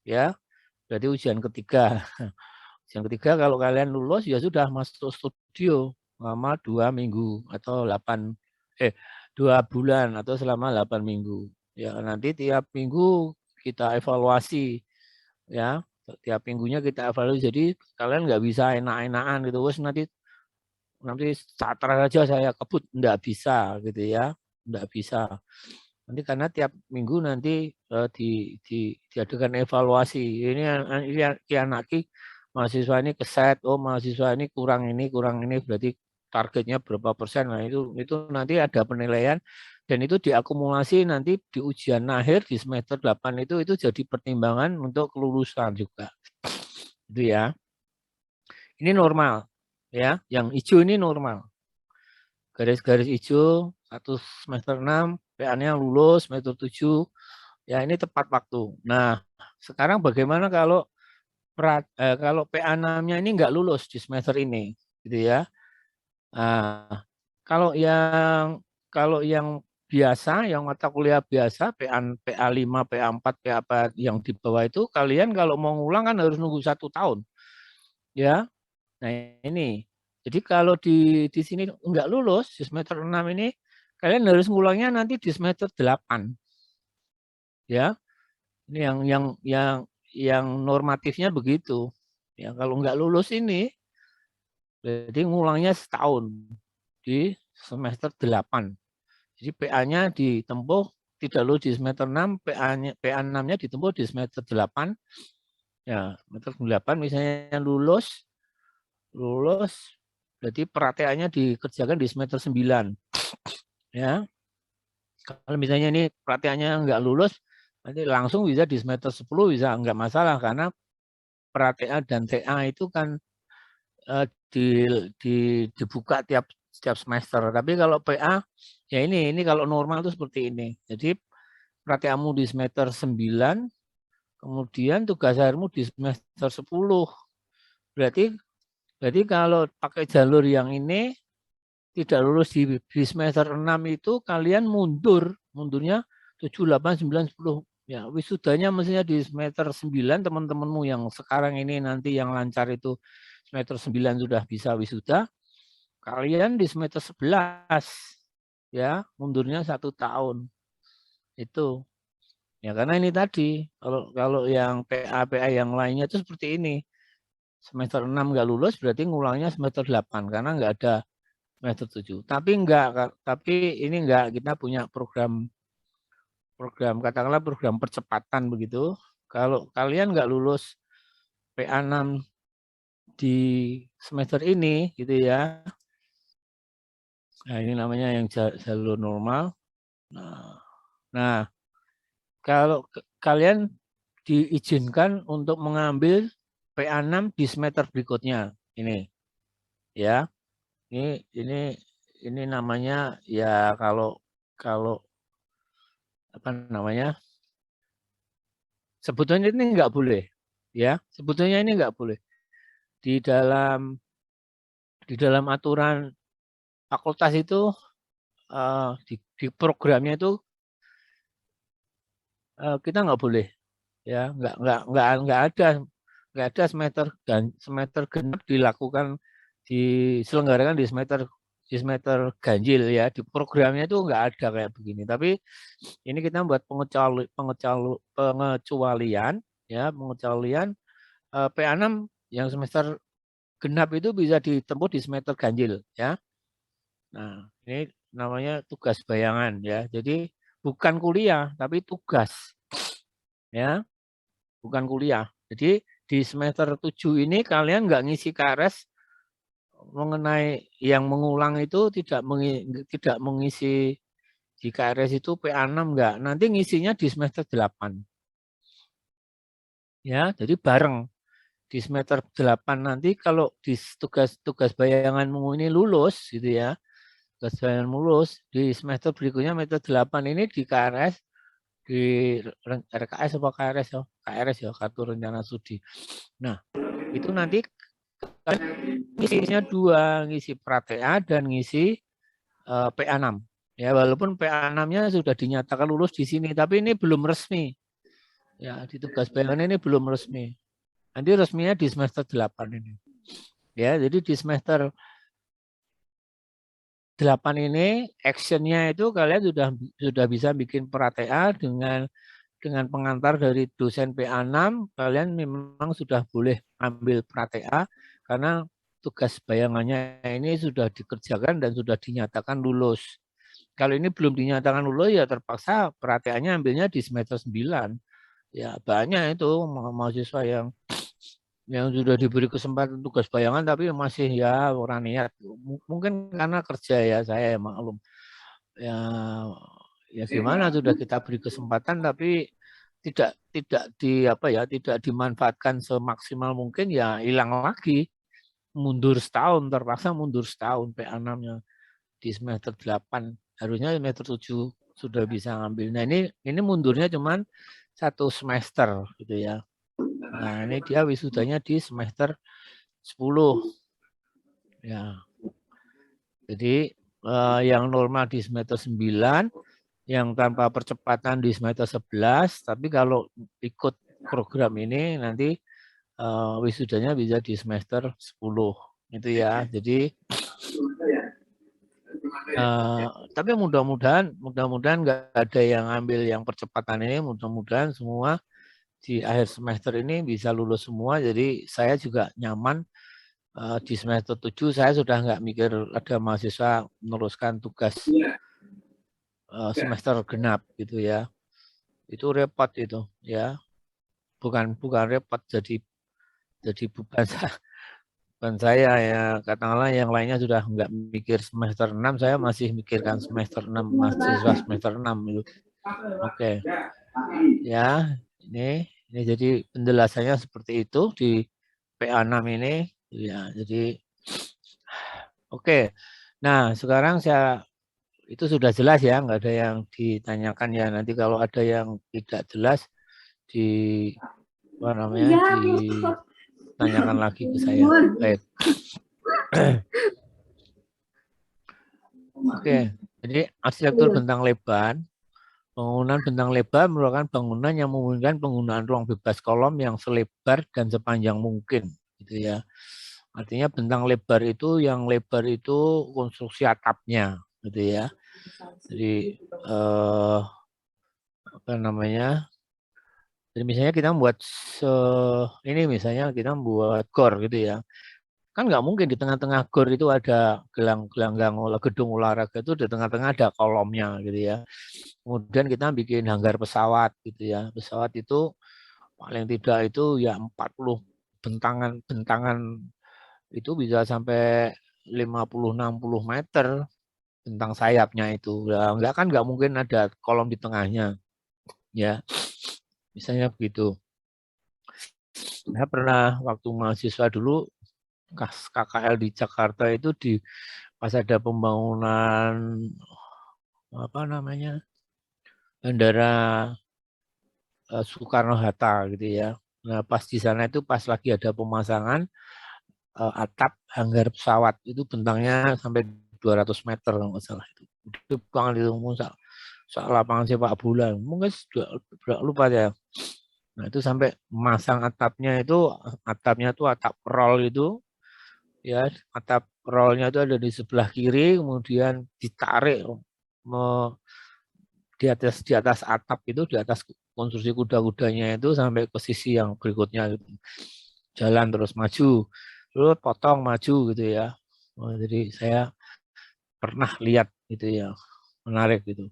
ya. Berarti ujian ketiga. Ujian ketiga kalau kalian lulus ya sudah masuk studio selama 2 minggu atau 2 bulan atau selama 8 minggu. Ya, nanti tiap minggu kita evaluasi, ya. Tiap minggunya kita evaluasi. Jadi kalian nggak bisa enak-enakan gitu. Wes nanti satra aja saya kebut, nggak bisa gitu ya. Nggak bisa. Nanti karena tiap minggu nanti diadakan evaluasi. Ini anaki mahasiswa ini keset, oh mahasiswa ini kurang ini berarti targetnya berapa persen. Nah itu nanti ada penilaian dan itu diakumulasi nanti di ujian akhir di semester 8 itu jadi pertimbangan untuk kelulusan juga. Itu ya. Ini normal ya, yang hijau ini normal. Garis-garis hijau 1 semester 6 PA-nya lulus semester 7. Ya ini tepat waktu. Nah, sekarang bagaimana kalau kalau PA6-nya ini nggak lulus di semester ini, gitu ya. Nah, kalau yang biasa, yang mata kuliah biasa, PA5, PA4, PA yang di bawah itu, kalian kalau mau ngulang kan harus nunggu 1 tahun, ya. Nah ini, jadi kalau di sini nggak lulus di semester 6 ini, kalian harus ngulangnya nanti di semester 8, ya. Ini yang normatifnya begitu. Ya, kalau nggak lulus ini, jadi ngulangnya setahun di semester 8. Jadi PA-nya ditempuh tidak lulus di semester 6, PA6-nya ditempuh di semester 8. Ya, semester 8 misalnya lulus, berarti perateannya dikerjakan di semester 9. Ya. Kalau misalnya ini perateannya nggak lulus, nanti langsung bisa di semester 10 bisa nggak masalah karena pra-TA dan TA itu kan dibuka tiap semester. Tapi kalau PA ya ini kalau normal itu seperti ini. Jadi pra-TA-mu di semester 9, kemudian tugas akhirmu di semester 10. Berarti kalau pakai jalur yang ini tidak lulus di semester 6 itu kalian mundurnya 7, 8, 9, 10. Ya, wisudanya mestinya di semester 9 teman-temanmu yang sekarang ini nanti yang lancar itu semester 9 sudah bisa wisuda. Kalian di semester 11 ya, mundurnya 1 tahun. Itu. Ya karena ini tadi kalau yang PA yang lainnya itu seperti ini. Semester 6 nggak lulus berarti ngulangnya semester 8 karena nggak ada semester 7. Tapi ini enggak, kita punya program katakanlah program percepatan begitu. Kalau kalian nggak lulus PA6 di semester ini gitu ya. Nah, ini namanya yang jalur normal. Nah, kalau kalian diizinkan untuk mengambil PA6 di semester berikutnya. Ini ya. Ini namanya ya kalau apa namanya? Sebetulnya ini enggak boleh. Ya, sebetulnya ini enggak boleh. Di dalam aturan fakultas itu di programnya itu kita nggak boleh ya nggak ada semester genap diselenggarakan di semester ganjil ya di programnya itu nggak ada kayak begini tapi ini kita buat pengecualian ya pengecualian PA6 yang semester genap itu bisa ditempuh di semester ganjil ya. Nah, ini namanya tugas bayangan ya. Jadi bukan kuliah tapi tugas ya, bukan kuliah. Jadi di semester 7 ini kalian nggak ngisi KRS mengenai yang mengulang itu tidak mengisi di KRS itu PA6 enggak. Nanti ngisinya di semester 8. Ya, jadi bareng di semester 8 nanti kalau di tugas bayanganmu ini lulus gitu ya. Tugas bayangan lulus di semester berikutnya semester 8 ini di KRS di RKS apa KRS ya? KRS ya, kartu rencana studi. Nah, itu nanti ngisinya 2, ngisi pra-TA dan ngisi PA6. Ya, walaupun PA6-nya sudah dinyatakan lulus di sini, tapi ini belum resmi. Ya, di tugas bayangan ini belum resmi. Nanti resminya di semester 8 ini. Ya, jadi di semester 8 ini actionnya itu kalian sudah bisa bikin pra-TA dengan pengantar dari dosen PA6, kalian memang sudah boleh ambil pra-TA karena tugas bayangannya ini sudah dikerjakan dan sudah dinyatakan lulus. Kalau ini belum dinyatakan lulus ya terpaksa pra-TA-nya ambilnya di semester 9. Ya banyak itu mahasiswa yang sudah diberi kesempatan tugas bayangan tapi masih ya orang niat. Mungkin karena kerja ya saya maklum. Ya ya gimana sudah kita beri kesempatan tapi tidak dimanfaatkan semaksimal mungkin ya hilang lagi. Mundur setahun, terpaksa mundur setahun PA6-nya di semester 8. Harusnya semester 7 sudah bisa ngambil. Nah, ini mundurnya cuman 1 semester gitu ya. Nah, ini dia wisudanya di semester 10. Ya. Jadi yang normal di semester 9, yang tanpa percepatan di semester 11, tapi kalau ikut program ini nanti wisudanya bisa di semester 10. Itu ya. Jadi tapi mudah-mudahan nggak ada yang ambil yang percepatan ini, mudah-mudahan semua di akhir semester ini bisa lulus semua. Jadi saya juga nyaman di semester 7 saya sudah nggak mikir ada mahasiswa meneruskan tugas semester genap gitu ya. Itu repot itu ya. Bukan repot jadi beban saya ya, katakanlah yang lainnya sudah nggak mikir semester 6, saya masih mikirkan semester 6, mahasiswa semester 6 itu. Oke. Ya, ini jadi penjelasannya seperti itu di PA6 ini ya. Jadi oke. Nah, sekarang itu sudah jelas ya, nggak ada yang ditanyakan ya. Nanti kalau ada yang tidak jelas ditanyakan lagi ke saya. Baik. Oke, jadi arsitektur bentang lebar. Bangunan bentang lebar merupakan bangunan yang memungkinkan penggunaan ruang bebas kolom yang selebar dan sepanjang mungkin, gitu ya. Artinya bentang lebar itu yang lebar itu konstruksi atapnya, gitu ya. Jadi apa namanya? Jadi misalnya kita membuat ini misalnya kita membuat gor gitu ya. Kan nggak mungkin di tengah-tengah gor itu ada gelanggang gedung olahraga itu di tengah-tengah ada kolomnya gitu ya. Kemudian kita bikin hanggar pesawat gitu ya. Pesawat itu paling tidak itu ya 40 bentangan itu bisa sampai 50-60 meter bentang sayapnya itu. Nah, nggak mungkin ada kolom di tengahnya ya. Misalnya begitu. Saya pernah waktu mahasiswa dulu KKL di Jakarta itu pas ada pembangunan apa namanya bandara Soekarno-Hatta gitu ya. Nah pas di sana itu pas lagi ada pemasangan atap hanggar pesawat itu bentangnya sampai 200 meter kalau nggak salah itu. Itu banget itu soal lapangan sepak bola mungkin sudah lupa ya. Nah itu sampai masang atapnya itu atap roll itu ya, atap rollnya itu ada di sebelah kiri, kemudian ditarik di atas atap itu, di atas konstruksi kuda-kudanya itu sampai ke sisi yang berikutnya gitu. Jalan terus maju, terus potong maju gitu ya. Jadi saya pernah lihat gitu ya, menarik gitu.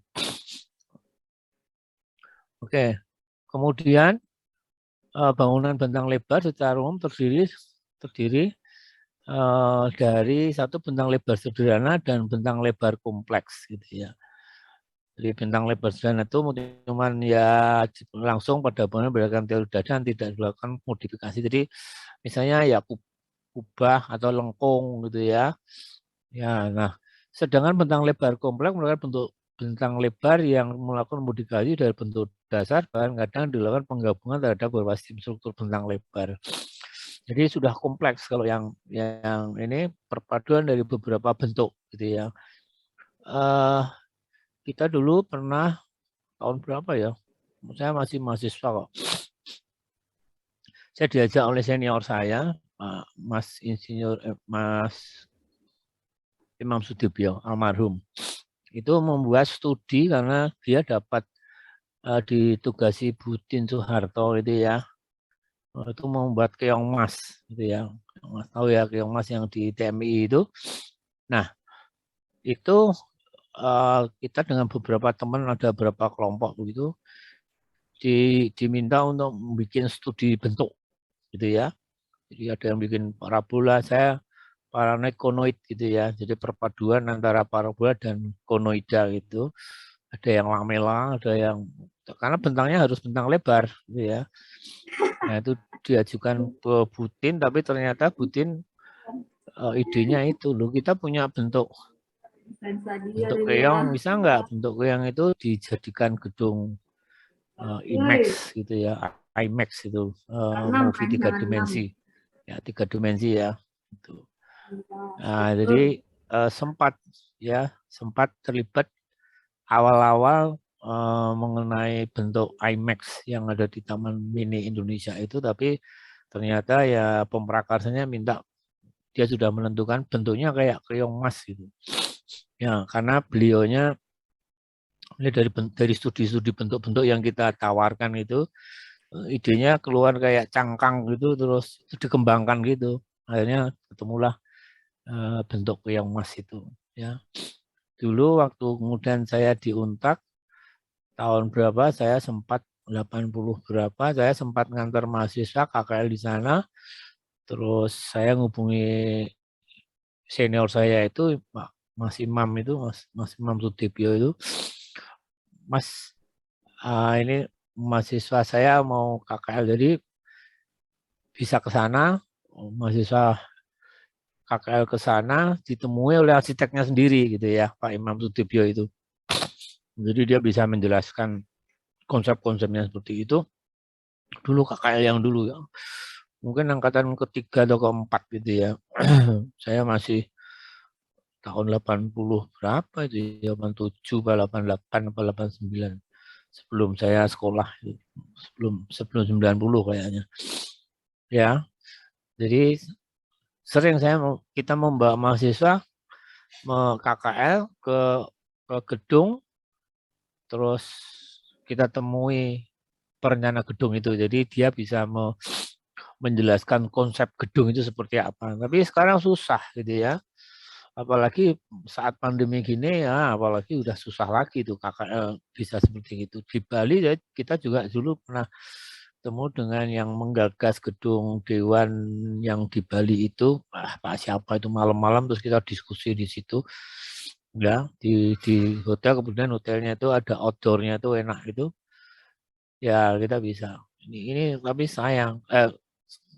Oke, kemudian bangunan bentang lebar secara umum terdiri dari satu bentang lebar sederhana dan bentang lebar kompleks gitu ya. Jadi bentang lebar sederhana itu cuman ya langsung pada bangunan berdasarkan teori dada dan tidak dilakukan modifikasi. Jadi misalnya ya kubah atau lengkung gitu ya. Ya, nah sedangkan bentang lebar kompleks merupakan bentuk bentang lebar yang melakukan modifikasi dari bentuk dasar, bahkan kadang dilakukan penggabungan terhadap beberapa sistem struktur bentang lebar. Jadi sudah kompleks kalau yang ini perpaduan dari beberapa bentuk gitu ya. Kita dulu pernah tahun berapa ya? Saya masih mahasiswa kok. Saya diajak oleh senior saya, Mas Imam Sudibyo almarhum. Itu membuat studi karena dia dapat ditugasi Budin Soeharto itu ya. Itu membuat keong mas gitu ya. Mas tahu ya keong mas yang di TMI itu. Nah, itu kita dengan beberapa teman, ada beberapa kelompok begitu, diminta untuk membuat studi bentuk gitu ya. Jadi ada yang bikin parabola, saya paranoid gitu ya. Jadi perpaduan antara parabola dan konoida gitu. Ada yang lamela, ada yang, karena bentangnya harus bentang lebar gitu ya. Nah, itu diajukan ke Budin, tapi ternyata Budin idenya itu loh, kita punya bentuk keong, bisa nggak bentuk keong itu dijadikan gedung IMAX gitu ya, IMAX itu movie 3 dimensi ya, 3 dimensi ya itu. Nah, jadi sempat terlibat awal-awal mengenai bentuk IMAX yang ada di Taman Mini Indonesia itu, tapi ternyata ya pemprakarsanya minta, dia sudah menentukan bentuknya kayak keong mas gitu. Ya, karena beliaunya dari studi-studi bentuk-bentuk yang kita tawarkan itu, idenya keluar kayak cangkang gitu, terus dikembangkan gitu. Akhirnya ketemulah bentuk keong mas itu. Ya, dulu waktu kemudian saya di Untak tahun berapa, saya sempat 80 berapa, saya sempat ngantar mahasiswa KKL di sana. Terus saya ngubungi senior saya itu, Mas Imam itu, Mas Imam Sudibyo itu, Mas, ini mahasiswa saya mau KKL, jadi bisa ke sana, mahasiswa KKL ke sana, ditemui oleh arsiteknya sendiri gitu ya, Pak Imam Sudibyo itu. Jadi dia bisa menjelaskan konsep-konsepnya seperti itu. Dulu KKL yang dulu ya, mungkin angkatan ketiga atau keempat gitu ya. Saya masih tahun 80 berapa itu ya, 87 atau 88 atau 89 sebelum saya sekolah, sebelum 90 kayaknya ya. Jadi sering kita membawa mahasiswa KKL ke gedung, terus kita temui perencana gedung itu, jadi dia bisa menjelaskan konsep gedung itu seperti apa. Tapi sekarang susah gitu ya, apalagi saat pandemi gini ya, apalagi udah susah lagi tuh KKL bisa seperti itu. Di Bali ya, kita juga dulu pernah ketemu dengan yang menggagas gedung dewan yang di Bali itu, Pak siapa itu, malam-malam terus kita diskusi di situ ya, di hotel, kemudian hotelnya itu ada outdoornya itu enak gitu ya, kita bisa ini tapi sayang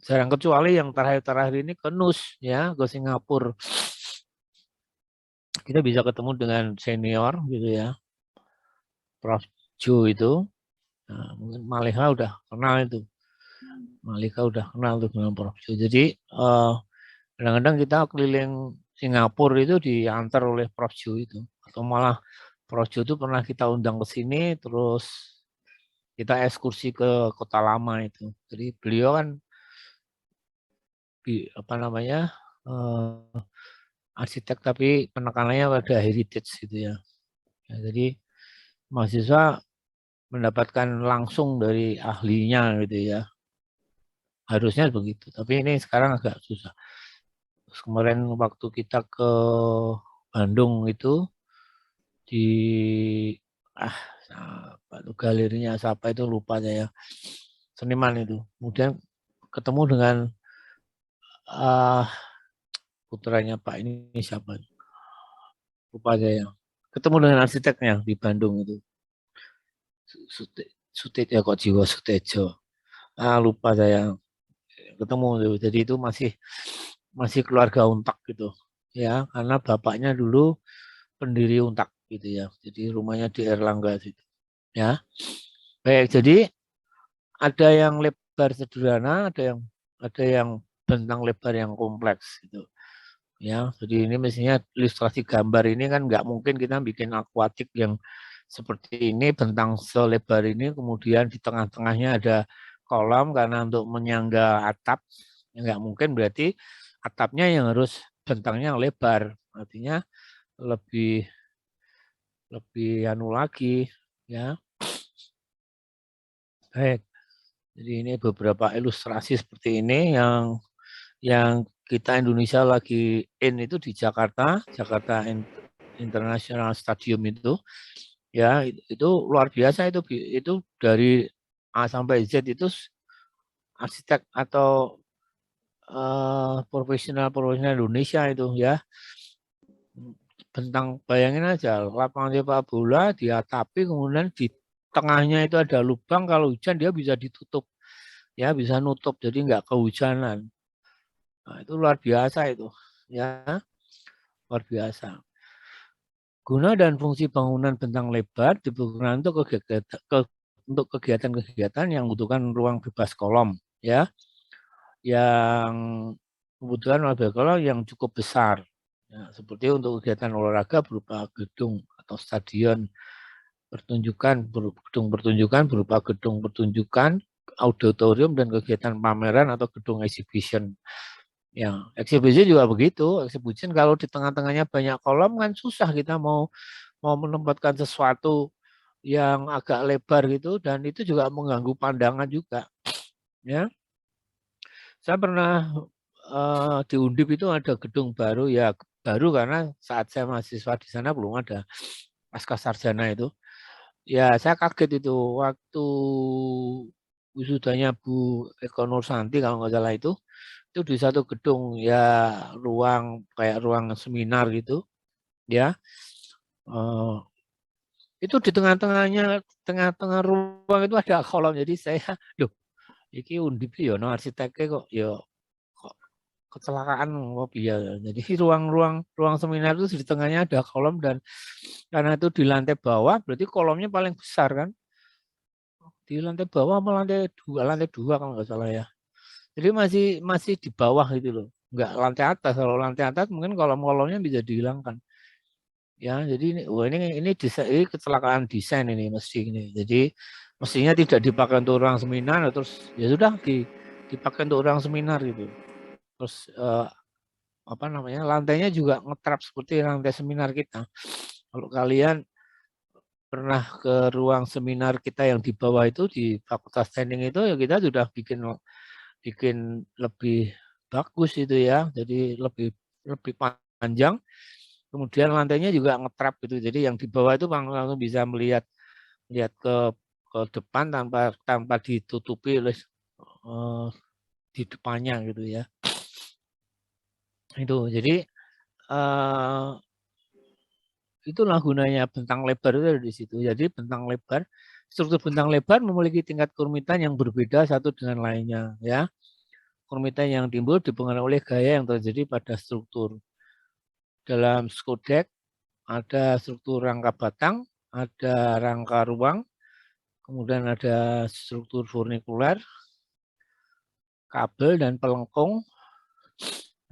jarang, kecuali yang terakhir-terakhir ini ke NUS ya, ke Singapura. Kita bisa ketemu dengan senior gitu ya, Prof. Jo itu. Nah, mungkin Malika udah kenal itu. Malika udah kenal tuh dengan Prof. Jo. Jadi kadang-kadang kita keliling Singapura itu diantar oleh Prof. Jo itu. Atau malah Prof. Jo itu pernah kita undang ke sini, terus kita ekskursi ke Kota Lama itu. Jadi beliau kan apa namanya, arsitek tapi penekanannya pada heritage gitu ya. Jadi mahasiswa mendapatkan langsung dari ahlinya gitu ya. Harusnya begitu, tapi ini sekarang agak susah. Terus kemarin waktu kita ke Bandung itu di apa itu galerinya siapa itu lupa saya, seniman itu. Kemudian ketemu dengan putranya Pak ini siapa? Lupa saya. Ketemu dengan arsiteknya di Bandung itu. Sutejo kok Jiwa Sutejo. Lupa saya. Ketemu tuh. Jadi itu masih keluarga Untak gitu. Ya, karena bapaknya dulu pendiri Untak gitu ya. Jadi rumahnya di Erlangga situ. Ya. Baik, jadi ada yang lebar sederhana, ada yang bentang lebar yang kompleks gitu. Ya, jadi ini mestinya ilustrasi gambar ini kan nggak mungkin kita bikin akuatik yang seperti ini, bentang selebar ini, kemudian di tengah-tengahnya ada kolom karena untuk menyangga atap, ya nggak mungkin, berarti atapnya yang harus bentangnya lebar, artinya lebih anu lagi, ya. Baik. Jadi ini beberapa ilustrasi seperti ini yang kita Indonesia lagi itu di Jakarta International Stadium itu, ya itu luar biasa, itu dari A sampai Z itu arsitek atau profesional Indonesia itu, ya. Bentang, bayangin aja lapangan sepak bola diatapi, kemudian di tengahnya itu ada lubang, kalau hujan dia bisa ditutup, ya bisa nutup, jadi nggak kehujanan. Nah, itu luar biasa itu, ya, luar biasa. Guna dan fungsi bangunan bentang lebar dipergunakan untuk kegiatan-kegiatan yang membutuhkan ruang bebas kolom, ya, yang kebutuhan ruang bebas kolom yang cukup besar, ya, seperti untuk kegiatan olahraga berupa gedung atau stadion, gedung pertunjukan berupa gedung pertunjukan, auditorium, dan kegiatan pameran atau gedung exhibition. Ya, eksibisi juga begitu. Eksibisi kalau di tengah-tengahnya banyak kolom kan susah, kita mau menempatkan sesuatu yang agak lebar gitu, dan itu juga mengganggu pandangan juga, ya. Saya pernah di Undip itu ada gedung baru, ya baru karena saat saya mahasiswa di sana belum ada pasca sarjana itu. Ya saya kaget itu waktu wisudanya Bu Eko Nursanti kalau nggak salah itu di satu gedung, ya ruang kayak ruang seminar gitu, ya. Itu di tengah-tengah ruang itu ada kolom, jadi saya, loh, iki Undip ya no arsiteknya kok ya kok kecelakaan kok ya. Jadi ruang seminar itu di tengahnya ada kolom, dan karena itu di lantai bawah, berarti kolomnya paling besar kan. Di lantai bawah apa lantai dua kalau nggak salah, ya. Jadi masih di bawah gitu loh, nggak lantai atas. Kalau lantai atas mungkin kolom-kolomnya bisa dihilangkan, ya. Jadi ini kecelakaan desain ini mesti ini. Jadi mestinya tidak dipakai untuk ruang seminar, terus ya sudah dipakai untuk ruang seminar gitu. Terus apa namanya, lantainya juga ngetrap seperti lantai seminar kita. Kalau kalian pernah ke ruang seminar kita yang di bawah itu di Fakultas Teknik itu, ya kita sudah bikin lebih bagus itu, ya. Jadi lebih panjang. Kemudian lantainya juga ngetrap gitu. Jadi yang di bawah itu langsung bisa melihat ke depan tanpa ditutupi oleh di depannya gitu, ya. Itu. Jadi itulah gunanya bentang lebar itu ada di situ. Jadi struktur bentang lebar memiliki tingkat kerumitan yang berbeda satu dengan lainnya, ya. Kerumitan yang timbul dipengaruhi oleh gaya yang terjadi pada struktur. Dalam Skodek ada struktur rangka batang, ada rangka ruang, kemudian ada struktur furnikuler, kabel, dan pelengkung.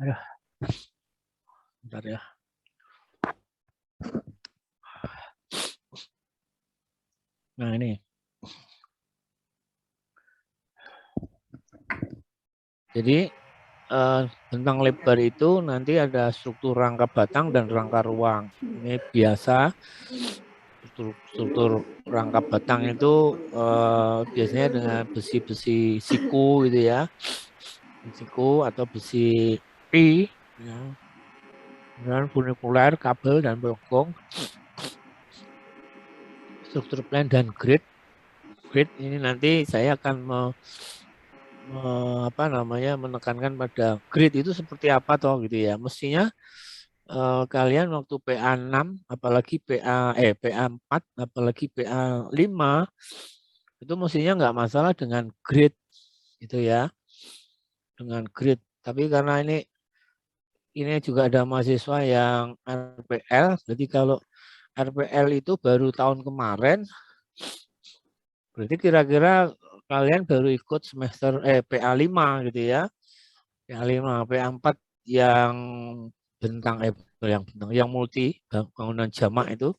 Aduh, bentar ya. Nah ini. Jadi bentang lebar itu nanti ada struktur rangka batang dan rangka ruang. Ini biasa. Struktur rangka batang itu biasanya dengan besi-besi siku gitu, ya. Siku atau besi pi, ya. Dan furnikuler, kabel, dan pelengkung. Struktur plan dan grid. Grid ini nanti saya akan menekankan pada grid itu seperti apa toh gitu, ya. Mestinya kalian waktu PA6 apalagi PA4 apalagi PA5 itu mestinya nggak masalah dengan grid gitu, ya. Dengan grid. Tapi karena ini juga ada mahasiswa yang RPL, jadi kalau RPL itu baru tahun kemarin, berarti kira-kira kalian baru ikut semester PA5 gitu, ya. PA5, PA4 yang yang multi bangunan jamak itu.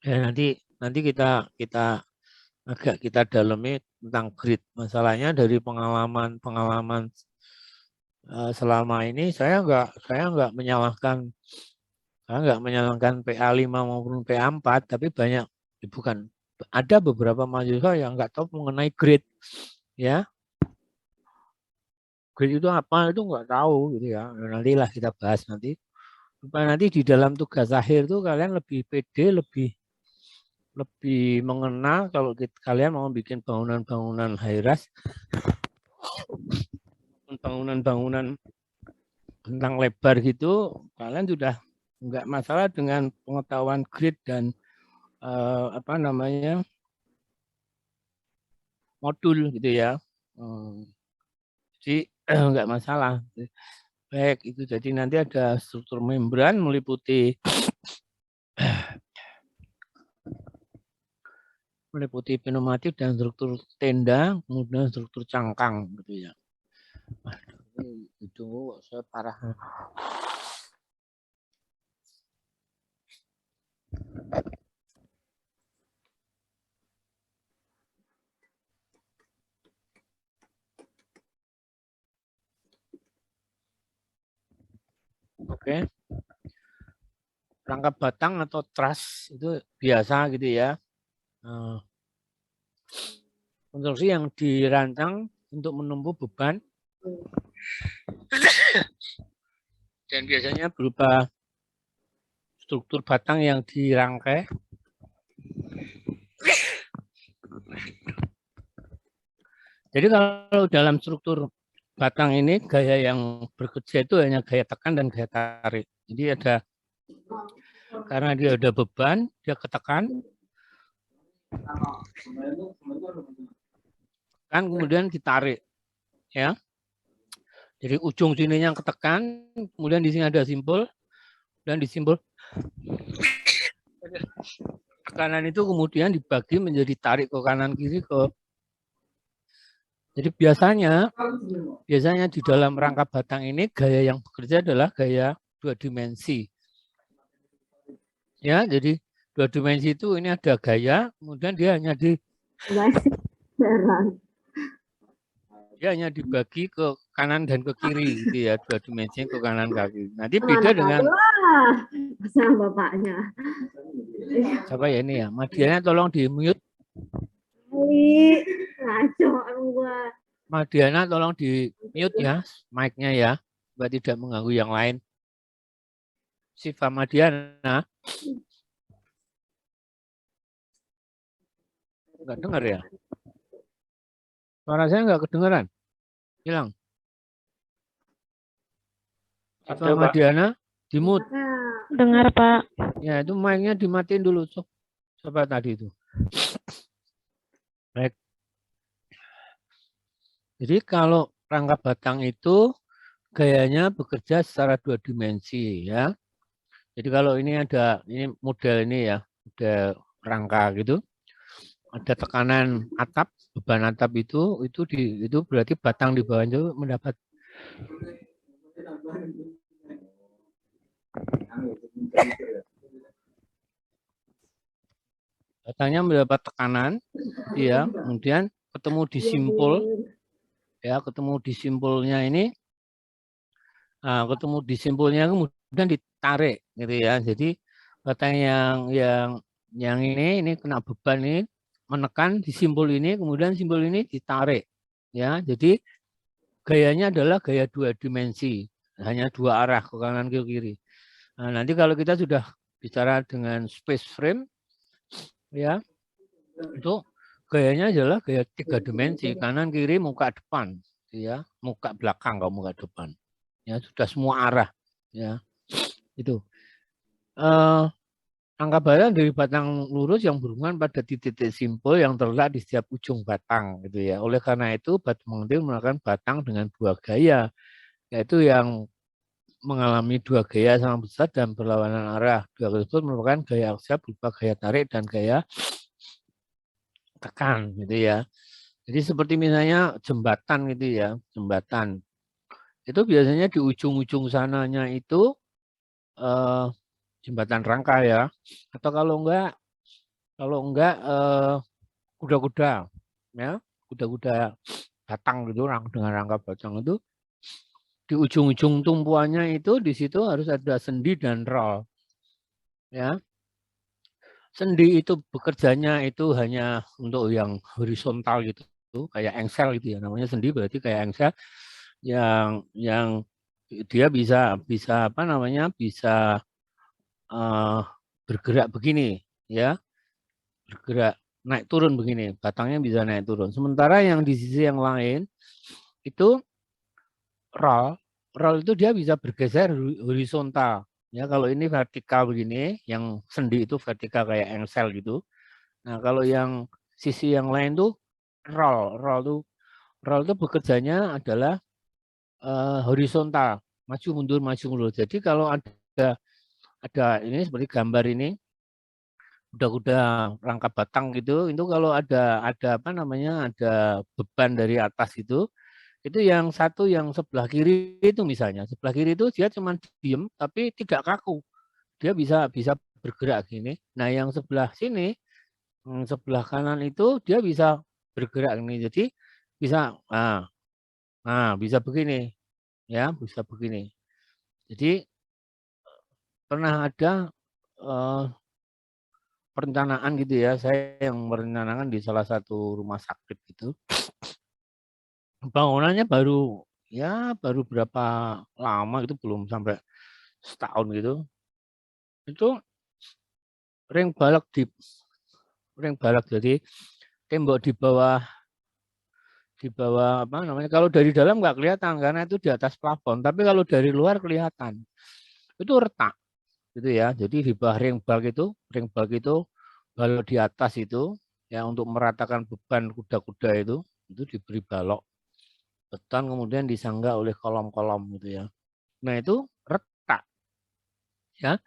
Ya, nanti kita agak kita dalami tentang grid. Masalahnya dari pengalaman selama ini saya nggak menyalahkan PA5 maupun PA4, tapi banyak bukan ada beberapa mahasiswa yang nggak tahu mengenai grid, ya. Grid itu apa itu nggak tahu gitu ya. Nantilah kita bahas nanti. Supaya nanti di dalam tugas akhir tuh kalian lebih pede, lebih mengenal kalau kalian mau bikin bangunan-bangunan high-rise, bangunan-bangunan tentang lebar gitu, kalian sudah nggak masalah dengan pengetahuan grid dan apa namanya modul gitu ya. Jadi nggak masalah. Baik itu jadi nanti ada struktur membran meliputi pneumatik dan struktur tenda, kemudian struktur cangkang gitu ya. Itu saya parah. Oke. Rangka batang atau truss itu biasa gitu ya. Konstruksi yang dirancang untuk menumpu beban dan biasanya berupa struktur batang yang dirangkai. Jadi kalau dalam struktur batang ini gaya yang bekerja itu hanya gaya tekan dan gaya tarik. Jadi ada karena dia ada beban, dia ketekan, kan kemudian ditarik, ya. Jadi ujung sininya yang ketekan, kemudian di sini ada simpul, dan di simpul tekanan itu kemudian dibagi menjadi tarik ke kanan kiri ke. Jadi biasanya di dalam rangka batang ini gaya yang bekerja adalah gaya 2 dimensi. Ya, jadi 2 dimensi itu ini ada gaya, kemudian dia hanya dibagi ke kanan dan ke kiri gitu ya, 2 dimensi ke kanan ke kiri. Nanti beda dengan sama bapaknya. siapa ya ini ya? Madiana tolong di-mute. Madiana tolong di-mute ya, mic-nya ya, supaya tidak mengganggu yang lain. Siva Madiana. Enggak dengar ya? Suara saya enggak kedengaran? Hilang. Siva Madiana, di-mute. Dengar, Pak. Ya, itu mic-nya dimatiin dulu. Coba tadi itu. Baik. Jadi kalau rangka batang itu gayanya bekerja secara 2 dimensi ya. Jadi kalau ini model ini ya, model rangka gitu. Ada tekanan atap, beban atap itu berarti batang di bawah itu mendapat batangnya mendapat tekanan, ya. Kemudian ketemu di simpul, ya, ketemu di simpulnya ini, ketemu di simpulnya kemudian ditarik, gitu ya. Jadi batang yang ini kena beban ini menekan di simpul ini, kemudian simpul ini ditarik, ya. Jadi gayanya adalah gaya 2 dimensi, hanya 2 arah ke kanan ke kiri. Nah, nanti kalau kita sudah bicara dengan space frame, ya, itu gayanya adalah gaya 3 dimensi, kanan kiri muka depan, ya, muka belakang kalau muka depan, ya, sudah semua arah, ya, itu. Rangka batang dari batang lurus yang berhubungan pada titik-titik simpul yang terletak di setiap ujung batang, gitu ya. Oleh karena itu, batu mengentil menggunakan batang dengan 2 gaya, yaitu yang mengalami 2 gaya sama besar dan berlawanan arah. 2 gaya tersebut merupakan gaya aksial berupa gaya tarik dan gaya tekan, gitu ya. Jadi seperti misalnya jembatan gitu ya, jembatan. Itu biasanya di ujung-ujung sananya itu jembatan rangka ya. Atau kalau enggak kuda-kuda, ya, kuda-kuda batang gitu, dengan rangka batang itu di ujung-ujung tumpuannya itu di situ harus ada sendi dan roll, ya. Sendi itu bekerjanya itu hanya untuk yang horizontal gitu, kayak engsel gitu ya. Namanya sendi berarti kayak engsel yang dia bisa bisa apa namanya bisa eh, bergerak begini, ya, bergerak naik turun begini, batangnya bisa naik turun. Sementara yang di sisi yang lain itu roll, roll itu dia bisa bergeser horizontal. Ya, kalau ini vertikal begini, yang sendi itu vertikal kayak engsel gitu. Nah, kalau yang sisi yang lain tuh roll itu bekerjanya adalah horizontal, maju mundur. Jadi kalau ada ini seperti gambar ini, kuda-kuda rangkap batang gitu, itu kalau ada apa namanya, ada beban dari atas itu yang satu yang sebelah kiri itu misalnya, sebelah kiri itu dia cuma diem tapi tidak kaku, dia bisa bisa bergerak gini. Nah, yang sebelah sini, sebelah kanan itu dia bisa bergerak ini. Jadi bisa bisa begini, ya, bisa begini. Jadi pernah ada eh, perencanaan gitu ya, saya yang merencanakan di salah satu rumah sakit gitu. Bangunannya baru berapa lama itu, belum sampai setahun gitu. Itu ring balak jadi tembok di bawah apa namanya, kalau dari dalam nggak kelihatan karena itu di atas plafon, tapi kalau dari luar kelihatan itu retak gitu ya. Jadi di bawah ring balk itu kalau di atas itu ya, untuk meratakan beban kuda-kuda itu diberi balok beton kemudian disangga oleh kolom-kolom gitu ya. Nah, itu retak, ya.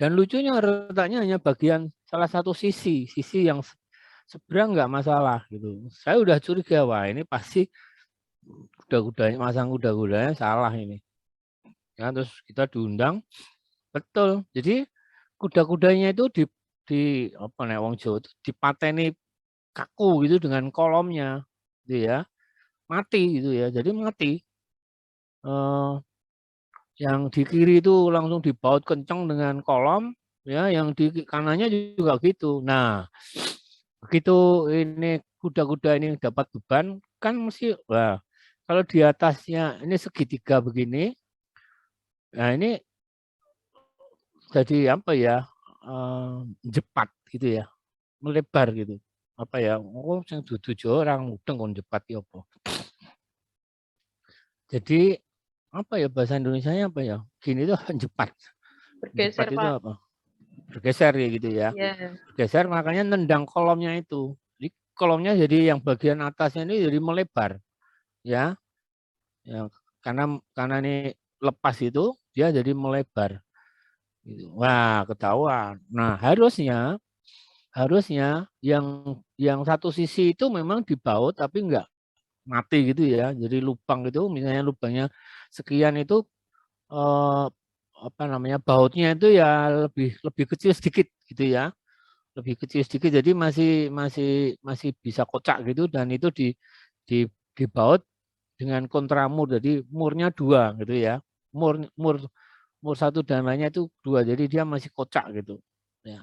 Dan lucunya retaknya hanya bagian salah satu sisi yang seberang nggak masalah gitu. Saya udah curiga, wah ini pasti masang kuda-kudanya salah ini. Ya, terus kita diundang, betul. Jadi kuda-kudanya itu di apa nih wong Jawa itu dipateni kaku gitu dengan kolomnya, gitu ya. Mati gitu ya. Jadi mati. Eh, yang di kiri itu langsung dibaut kencang dengan kolom, ya, yang di kanannya juga gitu. Nah, begitu ini kuda-kuda ini dapat beban, kan mesti, wah, kalau di atasnya ini segitiga begini, nah ini jadi apa ya, jepat gitu ya, melebar gitu. Apa ya, oh sing dudu orang mudeng kon jepat ya apa. Jadi apa ya bahasa Indonesianya apa ya? Gini tuh jepat. Jepat Bergeser, itu Pak. apa? Bergeser ya gitu ya. Ya. Bergeser makanya nendang kolomnya itu. Jadi kolomnya jadi yang bagian atasnya ini jadi melebar, ya. Ya, karena ini lepas itu dia jadi melebar. Gitu. Wah, ketahuan. Nah, harusnya yang satu sisi itu memang dibaut tapi enggak mati gitu ya. Jadi lubang itu misalnya lubangnya sekian itu, eh, apa namanya, bautnya itu ya lebih lebih kecil sedikit gitu ya. Lebih kecil sedikit jadi masih masih masih bisa kocak gitu, dan itu di dibaut dengan kontramur, jadi murnya dua gitu ya. Mur mur mur satu dan lainnya itu dua, jadi dia masih kocak gitu. Ya,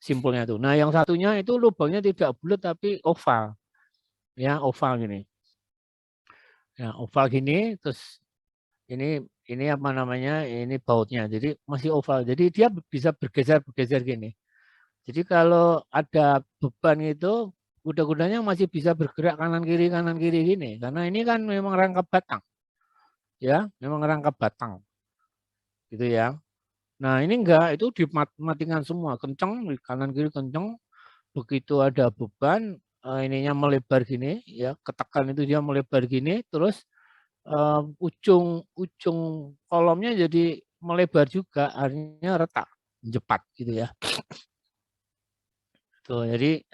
simpulnya itu. Nah, yang satunya itu lubangnya tidak bulat tapi oval, ya, oval gini. Ya, oval gini, terus ini apa namanya? Ini bautnya. Jadi masih oval. Jadi dia bisa bergeser-bergeser gini. Jadi kalau ada beban itu kuda-kudanya masih bisa bergerak kanan kiri gini. Karena ini kan memang rangkap batang, ya, memang rangkap batang, gitu ya. Nah, ini enggak, itu dimatikan semua, kenceng kanan kiri kenceng. Begitu ada beban, ininya melebar gini, ya, ketekan itu dia melebar gini, terus ujung ujung kolomnya jadi melebar juga, akhirnya retak, jepat gitu ya. Tuh, jadi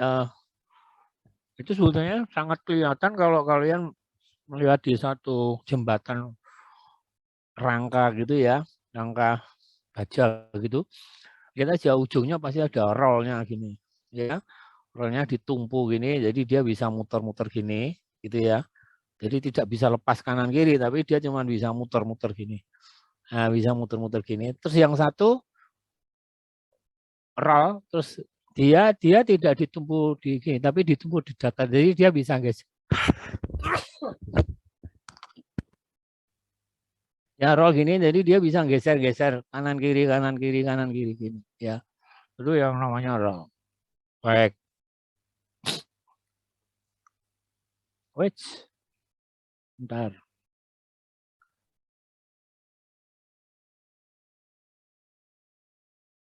itu sebetulnya sangat kelihatan kalau kalian melihat di satu jembatan rangka gitu ya, rangka baja gitu, kita aja ujungnya pasti ada rollnya gini, ya. Rollnya ditumpu gini, jadi dia bisa muter-muter gini, gitu ya. Jadi tidak bisa lepas kanan kiri, tapi dia cuma bisa muter-muter gini. Nah, bisa muter-muter gini. Terus yang satu roll, terus dia tidak ditumpu di gini, tapi ditumpu di datar. Jadi dia bisa geser. Ya roll gini, jadi dia bisa geser-geser kanan kiri kanan kiri kanan kiri gini. Ya, itu yang namanya roll. Baik. Wait, bentar.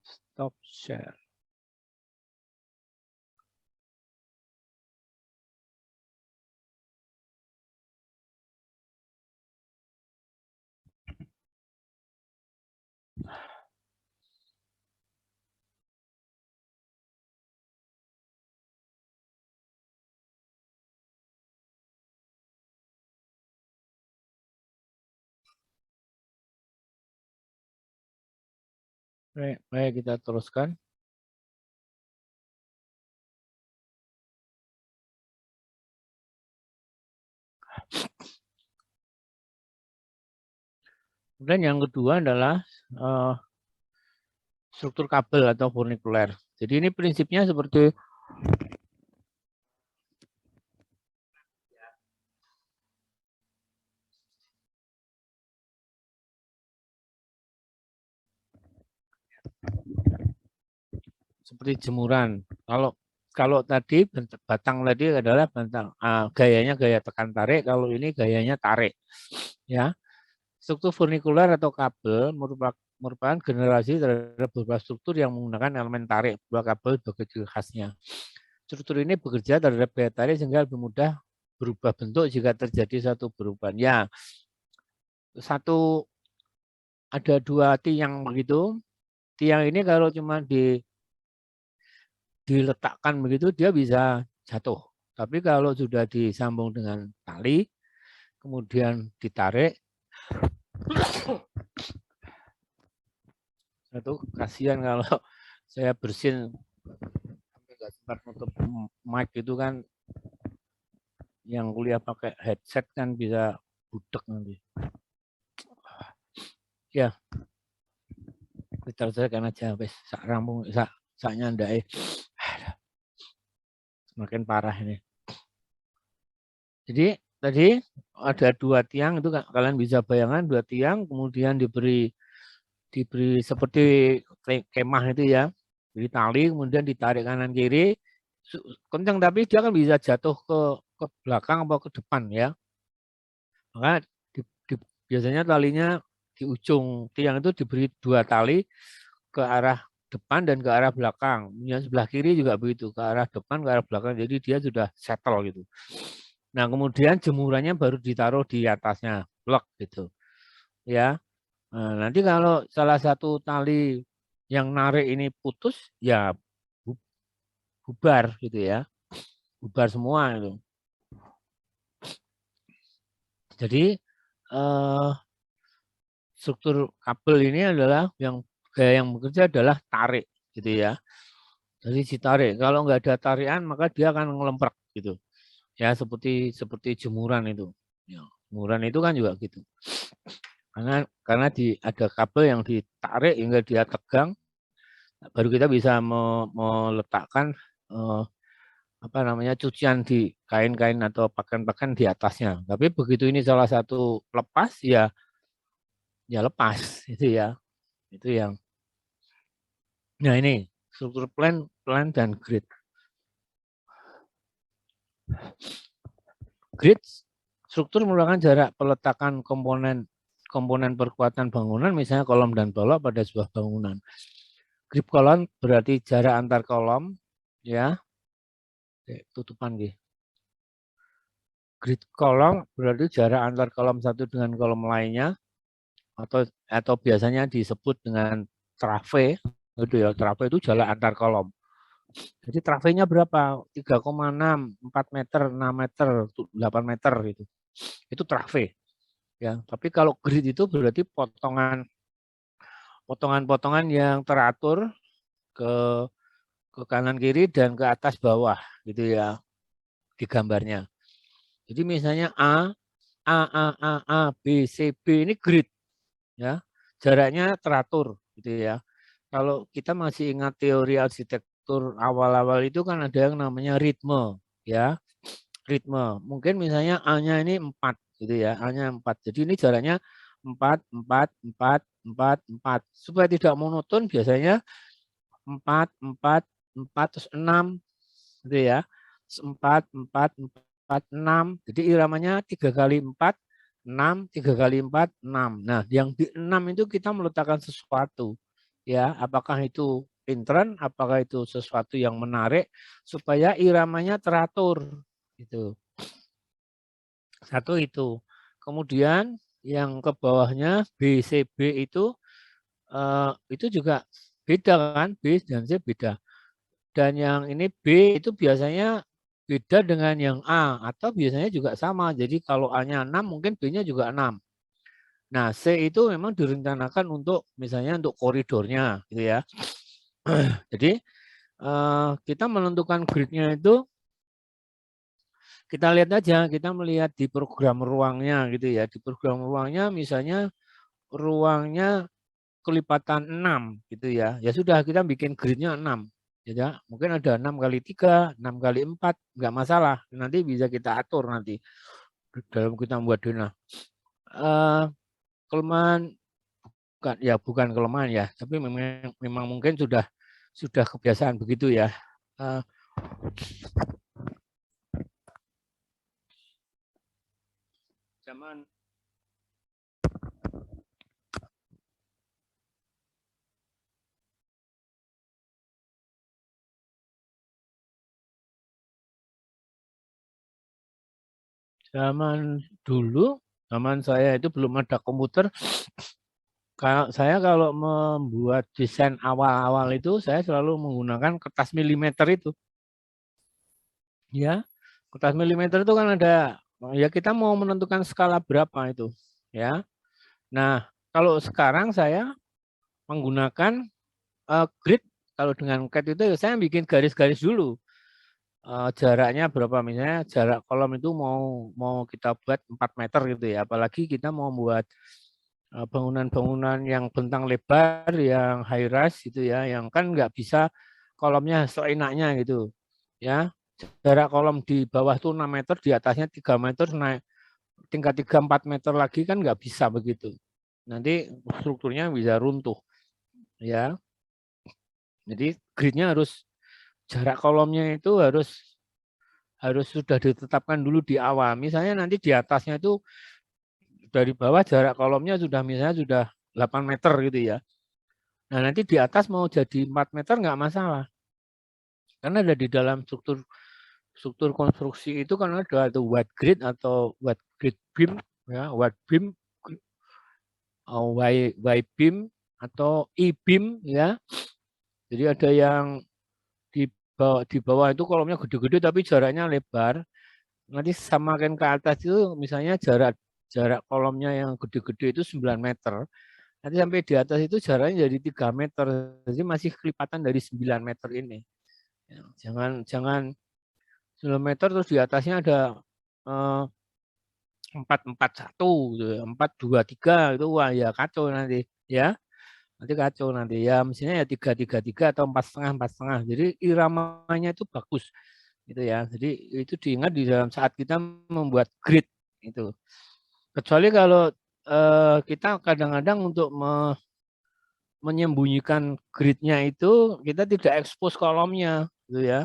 Stop share. Baik, kita teruskan. Kemudian yang kedua adalah struktur kabel atau furnikuler. Jadi ini prinsipnya seperti jemuran. Kalau tadi batang tadi adalah batang gayanya gaya tekan tarik, kalau ini gayanya tarik. Ya, struktur furnikuler atau kabel merupakan generasi terhadap beberapa struktur yang menggunakan elemen tarik buah kabel sebagai ciri khasnya. Struktur ini bekerja terhadap gaya tarik sehingga lebih mudah berubah bentuk jika terjadi satu perubahan. Ya, ada dua tiang begitu. Tiang ini kalau cuma diletakkan begitu dia bisa jatuh. Tapi kalau sudah disambung dengan tali, kemudian ditarik, itu kasihan kalau saya bersin sampai nggak sempat nutup mic itu kan, yang kuliah pakai headset kan bisa budek nanti. Ya, kita selesaikan aja, wes sak rampung, sak nyandai. Semakin parah ini. Jadi tadi ada dua tiang, itu kalian bisa bayangkan dua tiang, kemudian diberi seperti kemah itu ya, jadi tali kemudian ditarik kanan kiri kencang, tapi dia kan bisa jatuh ke belakang atau ke depan ya. Maka biasanya talinya di ujung tiang itu diberi dua tali ke arah depan dan ke arah belakang. Yang sebelah kiri juga begitu, ke arah depan, ke arah belakang. Jadi dia sudah settle gitu. Nah, kemudian jemurannya baru ditaruh di atasnya, blok gitu. Ya. Nah, nanti kalau salah satu tali yang narik ini putus, ya bubar gitu ya. Bubar semua itu. Jadi struktur kabel ini adalah gaya yang bekerja adalah tarik gitu ya. Jadi si tarik, kalau nggak ada tarikan maka dia akan ngelemprek gitu. Ya seperti jemuran itu. Ya, jemuran itu kan juga gitu. Karena ada kabel yang ditarik hingga dia tegang, baru kita bisa meletakkan apa namanya cucian di kain-kain atau pakaian-pakaian di atasnya. Tapi begitu ini salah satu lepas ya lepas itu ya. Itu yang. Nah, ini struktur plan dan grid. Grid struktur merupakan jarak peletakan komponen perkuatan bangunan, misalnya kolom dan balok pada sebuah bangunan. Grip kolom berarti jarak antar kolom, ya. Tutupan gitu. Grid kolom berarti jarak antar kolom satu dengan kolom lainnya, atau biasanya disebut dengan trave. Itu ya, trave itu jarak antar kolom. Jadi trafenya berapa? 3,6, 4 meter, 6 meter, 8 meter gitu. Itu trave. Ya, tapi kalau grid itu berarti potongan-potongan yang teratur ke ke kanan kiri dan ke atas bawah gitu ya di gambarnya. Jadi misalnya A, B, C, B ini grid ya. Jaraknya teratur gitu ya. Kalau kita masih ingat teori arsitektur awal-awal itu kan ada yang namanya ritme ya. Ritme. Mungkin misalnya A-nya ini 4 gitu ya. A-nya 4. Jadi ini jaraknya 4, 4, 4, 4, 4. Supaya tidak monoton biasanya 4, 4, 4, terus 6 gitu ya. 4, 4, 4, 6. Jadi iramanya 3 kali 4, 6, 3 kali 4, 6. Nah, yang di 6 itu kita meletakkan sesuatu. Ya, apakah itu intern, apakah itu sesuatu yang menarik supaya iramanya teratur gitu. Satu itu. Kemudian yang ke bawahnya BCB itu juga beda kan, B dan C beda. Dan yang ini B itu biasanya beda dengan yang A atau biasanya juga sama. Jadi kalau A-nya 6 mungkin B-nya juga 6. Nah, C itu memang direncanakan untuk misalnya untuk koridornya gitu ya. Jadi kita menentukan gridnya itu kita lihat aja, kita melihat di program ruangnya gitu ya. Di program ruangnya misalnya ruangnya kelipatan 6 gitu ya. Ya sudah kita bikin gridnya 6. Ya, mungkin ada 6 kali 3, 6 kali 4, enggak masalah. Nanti bisa kita atur nanti dalam kita membuat denah. Kelemahan bukan kelemahan ya, tapi memang mungkin sudah kebiasaan begitu ya. Zaman dulu, zaman saya itu belum ada komputer. Kalau membuat desain awal-awal itu saya selalu menggunakan kertas milimeter itu. Ya, kertas milimeter itu kan ada ya kita mau menentukan skala berapa itu, ya. Nah, kalau sekarang saya menggunakan grid. Kalau dengan CAD itu saya bikin garis-garis dulu. Jaraknya berapa, misalnya jarak kolom itu mau kita buat 4 meter gitu ya. Apalagi kita mau buat bangunan-bangunan yang bentang lebar, yang high rise gitu ya, yang kan nggak bisa kolomnya seenaknya gitu ya. Jarak kolom di bawah tuh 6 meter, di atasnya 3 meter, naik tingkat 3-4 meter lagi kan nggak bisa begitu. Nanti strukturnya bisa runtuh ya. Jadi gridnya harus, jarak kolomnya itu harus sudah ditetapkan dulu di awal. Misalnya nanti di atasnya itu dari bawah jarak kolomnya sudah misalnya sudah 8 meter gitu ya. Nah nanti di atas mau jadi 4 meter nggak masalah. Karena ada di dalam struktur konstruksi itu kan ada wide grid atau wide grid beam ya, wide beam, Y beam atau E beam ya. Jadi ada yang di bawah itu kolomnya gede-gede tapi jaraknya lebar. Nanti samakan ke atas itu misalnya jarak kolomnya yang gede-gede itu 9 meter. Nanti sampai di atas itu jaraknya jadi 3 meter. Jadi masih kelipatan dari 9 meter ini. Ya, jangan 9 meter terus di atasnya ada 441, 423 itu wah ya kacau nanti ya. Nanti kacau nanti ya, mestinya ya 333 atau 4,5. Jadi iramanya itu bagus gitu ya. Jadi itu diingat di dalam saat kita membuat grid itu. Kecuali kalau kita kadang-kadang untuk menyembunyikan gridnya itu kita tidak expose kolomnya gitu ya.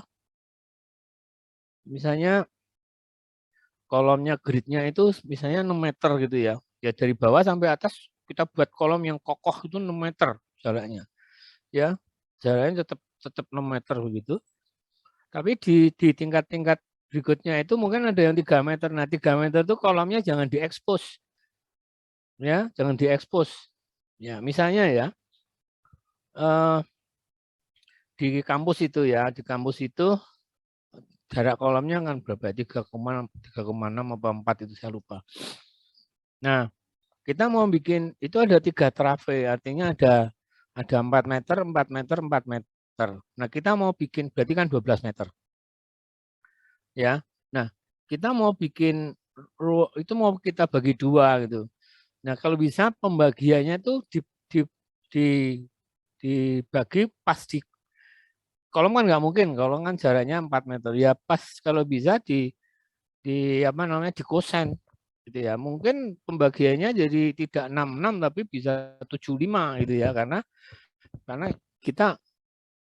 Misalnya kolomnya gridnya itu misalnya 6 meter gitu ya. Ya dari bawah sampai atas kita buat kolom yang kokoh itu 6 meter jaraknya. Ya, jaraknya tetap 6 meter begitu. Tapi di tingkat-tingkat berikutnya itu mungkin ada yang 3 meter. Nah, 3 meter itu kolomnya jangan diekspos. Ya, jangan diekspos. Ya, misalnya ya di kampus itu ya, di kampus itu jarak kolomnya kan berapa? 3,6 apa 4 itu saya lupa. Nah, kita mau bikin itu ada 3 trave, artinya ada 4 meter, 4 meter, 4 meter. meter. Nah, kita mau bikin berarti kan 12 meter. Ya. Nah, kita mau bikin itu mau kita bagi dua gitu. Nah, kalau bisa pembagiannya tuh di, dibagi pas di kolom kan nggak mungkin, kolom kan jaraknya 4 meter. Ya pas kalau bisa di apa namanya di kosen gitu ya. Mungkin pembagiannya jadi tidak 66 tapi bisa 75 gitu ya karena kita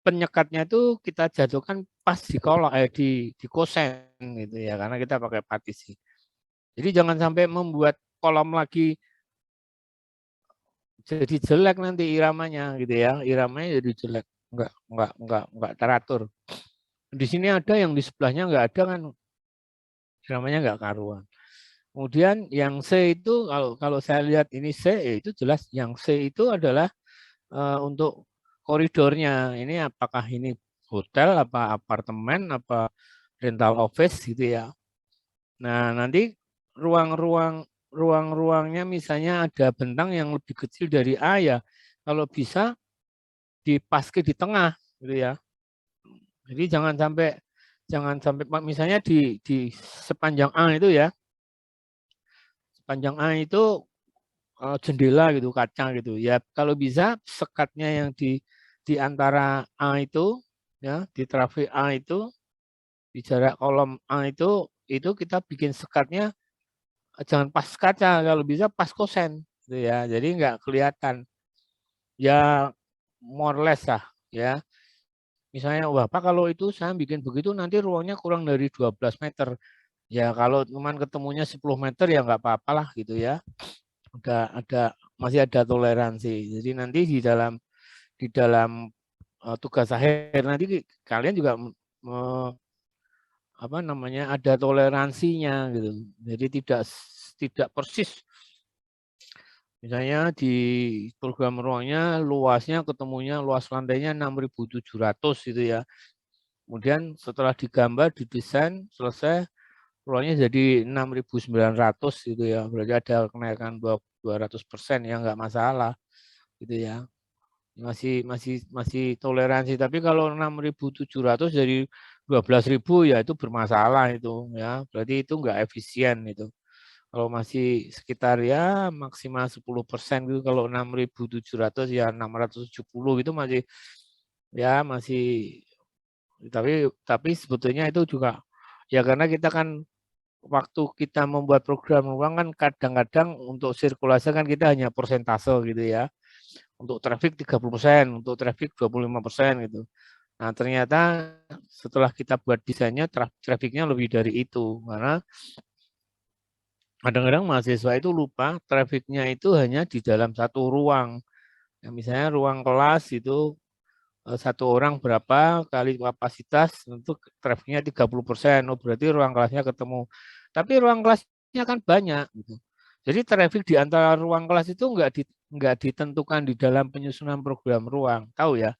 penyekatnya itu kita jatuhkan pas di kolom di kosen gitu ya karena kita pakai partisi. Jadi jangan sampai membuat kolom lagi jadi jelek nanti iramanya gitu ya. Iramanya jadi jelek. Enggak teratur. Di sini ada yang di sebelahnya enggak ada kan iramanya enggak karuan. Kemudian yang C itu kalau saya lihat ini C itu jelas yang C itu adalah untuk koridornya. Ini apakah ini hotel apa apartemen apa rental office gitu ya. Nah, nanti ruang-ruangnya misalnya ada bentang yang lebih kecil dari A ya. Kalau bisa dipaske di tengah gitu ya. Jadi jangan sampai misalnya di sepanjang A itu ya. Sepanjang A itu jendela gitu, kaca gitu. Ya, kalau bisa sekatnya yang di antara A itu ya, di trafik A itu di jarak kolom A itu kita bikin sekatnya jangan pas kaca, kalau bisa pas kosen gitu ya. Jadi nggak kelihatan. Ya more or less lah ya. Misalnya, wah Pak kalau itu saya bikin begitu nanti ruangnya kurang dari 12 meter. Ya kalau cuman ketemunya 10 meter ya nggak apa-apalah gitu ya. Masih ada toleransi. Jadi nanti di dalam tugas akhir nanti kalian juga apa namanya ada toleransinya gitu. Jadi tidak persis. Misalnya di program ruangnya luasnya ketemunya luas lantainya 6.700 gitu ya. Kemudian setelah digambar, didesain, selesai ruangnya jadi 6.900 gitu ya. Berarti ada kenaikan 200% ya nggak masalah gitu ya. Masih toleransi. Tapi kalau 6.700 dari 12.000 ya itu bermasalah itu ya. Berarti itu nggak efisien itu. Kalau masih sekitar ya maksimal 10% gitu. Kalau 6.700 ya 670 gitu masih tapi sebetulnya itu juga ya karena kita kan waktu kita membuat program ruang kan kadang-kadang untuk sirkulasi kan kita hanya persentase gitu ya. Untuk traffic 30%, untuk traffic 25% gitu. Nah, ternyata setelah kita buat desainnya trafficnya lebih dari itu karena kadang-kadang mahasiswa itu lupa trafficnya itu hanya di dalam satu ruang. Ya, misalnya ruang kelas itu satu orang berapa kali kapasitas untuk trafficnya 30%. Oh, berarti ruang kelasnya ketemu. Tapi ruang kelasnya kan banyak. Gitu. Jadi traffic di antara ruang kelas itu nggak ditentukan di dalam penyusunan program ruang. Tahu ya?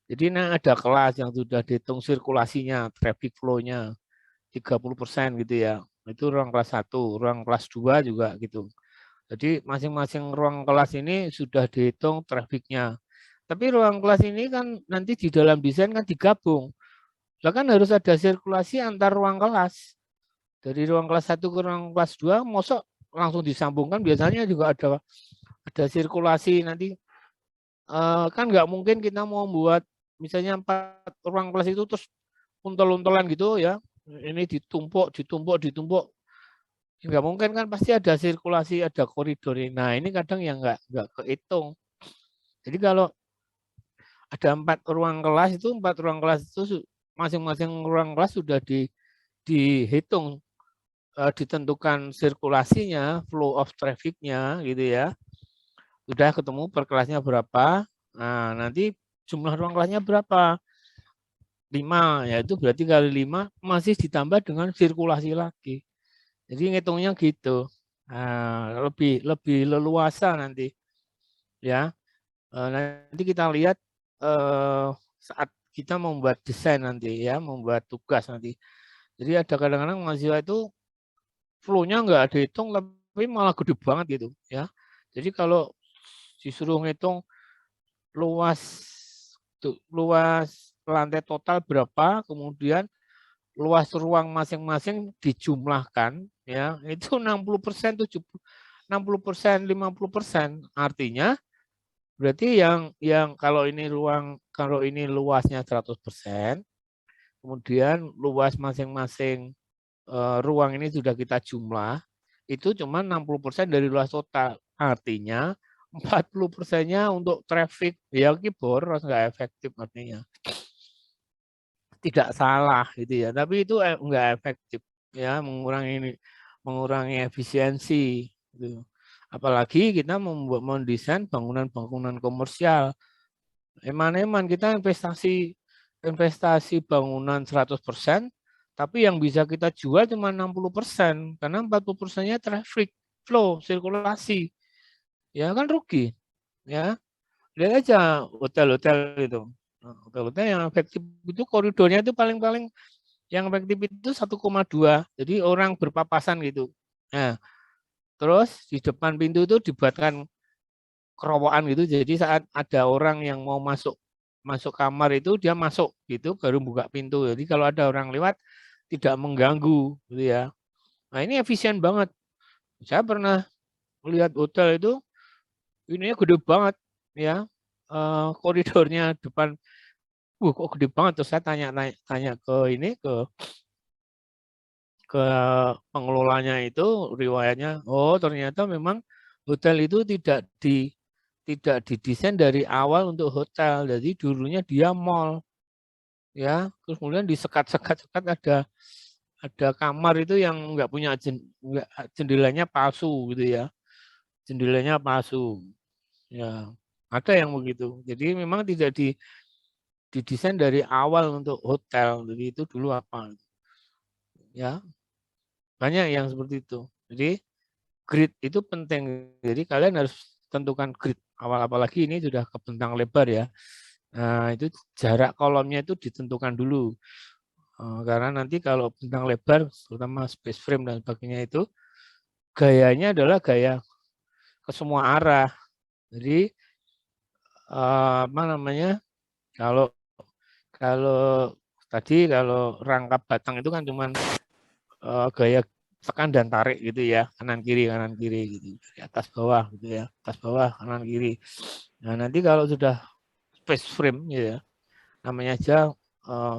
Jadi ada kelas yang sudah dihitung sirkulasinya, traffic flow-nya 30% gitu ya. Itu ruang kelas 1, ruang kelas 2 juga gitu. Jadi masing-masing ruang kelas ini sudah dihitung trafficnya. Tapi ruang kelas ini kan nanti di dalam desain kan digabung. Bahkan harus ada sirkulasi antar ruang kelas. Dari ruang kelas 1 ke ruang kelas 2, mosok langsung disambungkan. Biasanya juga ada sirkulasi nanti. Kan nggak mungkin kita mau buat misalnya 4 ruang kelas itu terus untel-untelan gitu ya. Ini ditumpuk. Nggak mungkin kan pasti ada sirkulasi, ada koridor. Nah ini kadang yang nggak kehitung. Jadi kalau ada 4 ruang kelas itu masing-masing ruang kelas sudah dihitung, ditentukan sirkulasinya, flow of traffic-nya gitu ya. Sudah ketemu per kelasnya berapa. Nah nanti jumlah ruang kelasnya berapa? 5, yaitu berarti kali 5 masih ditambah dengan sirkulasi lagi. Jadi ngitungnya gitu. Nah, lebih leluasa nanti ya. Nanti kita lihat saat kita membuat desain nanti ya, membuat tugas nanti. Jadi ada kadang-kadang mahasiswa itu flow-nya nggak dihitung tapi malah gede banget gitu ya. Jadi kalau disuruh ngitung luas luas lantai total berapa, kemudian luas ruang masing-masing dijumlahkan, ya itu 60%, 60%, 50%. Artinya berarti yang kalau ini luasnya 100%, kemudian luas masing-masing ruang ini sudah kita jumlah, itu cuma 60% dari luas total. Artinya 40%-nya untuk traffic, ya boros, nggak efektif artinya. Tidak salah gitu ya, tapi itu nggak efektif ya, mengurangi efisiensi gitu. Apalagi kita mendesain bangunan-bangunan komersial. Eman-eman kita investasi bangunan 100%, tapi yang bisa kita jual cuma 60%, karena 40%-nya traffic, flow, sirkulasi. Ya kan rugi. Ya. Lihat aja hotel-hotel itu. Hotel-hotel yang efektif itu koridornya itu paling-paling yang efektif itu 1,2. Jadi orang berpapasan gitu. Nah, terus di depan pintu itu dibuatkan kerowokan gitu. Jadi saat ada orang yang mau masuk kamar itu dia masuk gitu baru buka pintu. Jadi kalau ada orang lewat tidak mengganggu gitu ya. Nah, ini efisien banget. Saya pernah melihat hotel itu ininya gede banget ya. Koridornya depan kok gede banget. Terus saya tanya ke pengelolanya itu, riwayatnya, oh ternyata memang hotel itu tidak didesain dari awal untuk hotel. Jadi dulunya dia mall, ya. Terus kemudian disekat-sekat ada kamar itu yang nggak punya jendelanya palsu gitu ya, jendelanya palsu, ya. Ada yang begitu. Jadi memang tidak didesain dari awal untuk hotel. Jadi itu dulu apa, ya. Banyak yang seperti itu. Jadi grid itu penting. Jadi kalian harus tentukan grid awal, apalagi ini sudah ke bentang lebar ya. Nah, itu jarak kolomnya itu ditentukan dulu. Karena nanti kalau bentang lebar, terutama space frame dan sebagainya itu, gayanya adalah gaya ke semua arah. Jadi apa namanya? Kalau kalau kalau rangkap batang itu kan cuman gaya tekan dan tarik gitu ya, kanan kiri gitu, dari atas bawah gitu ya, atas bawah kanan kiri. Nah nanti kalau sudah space frame gitu ya, namanya aja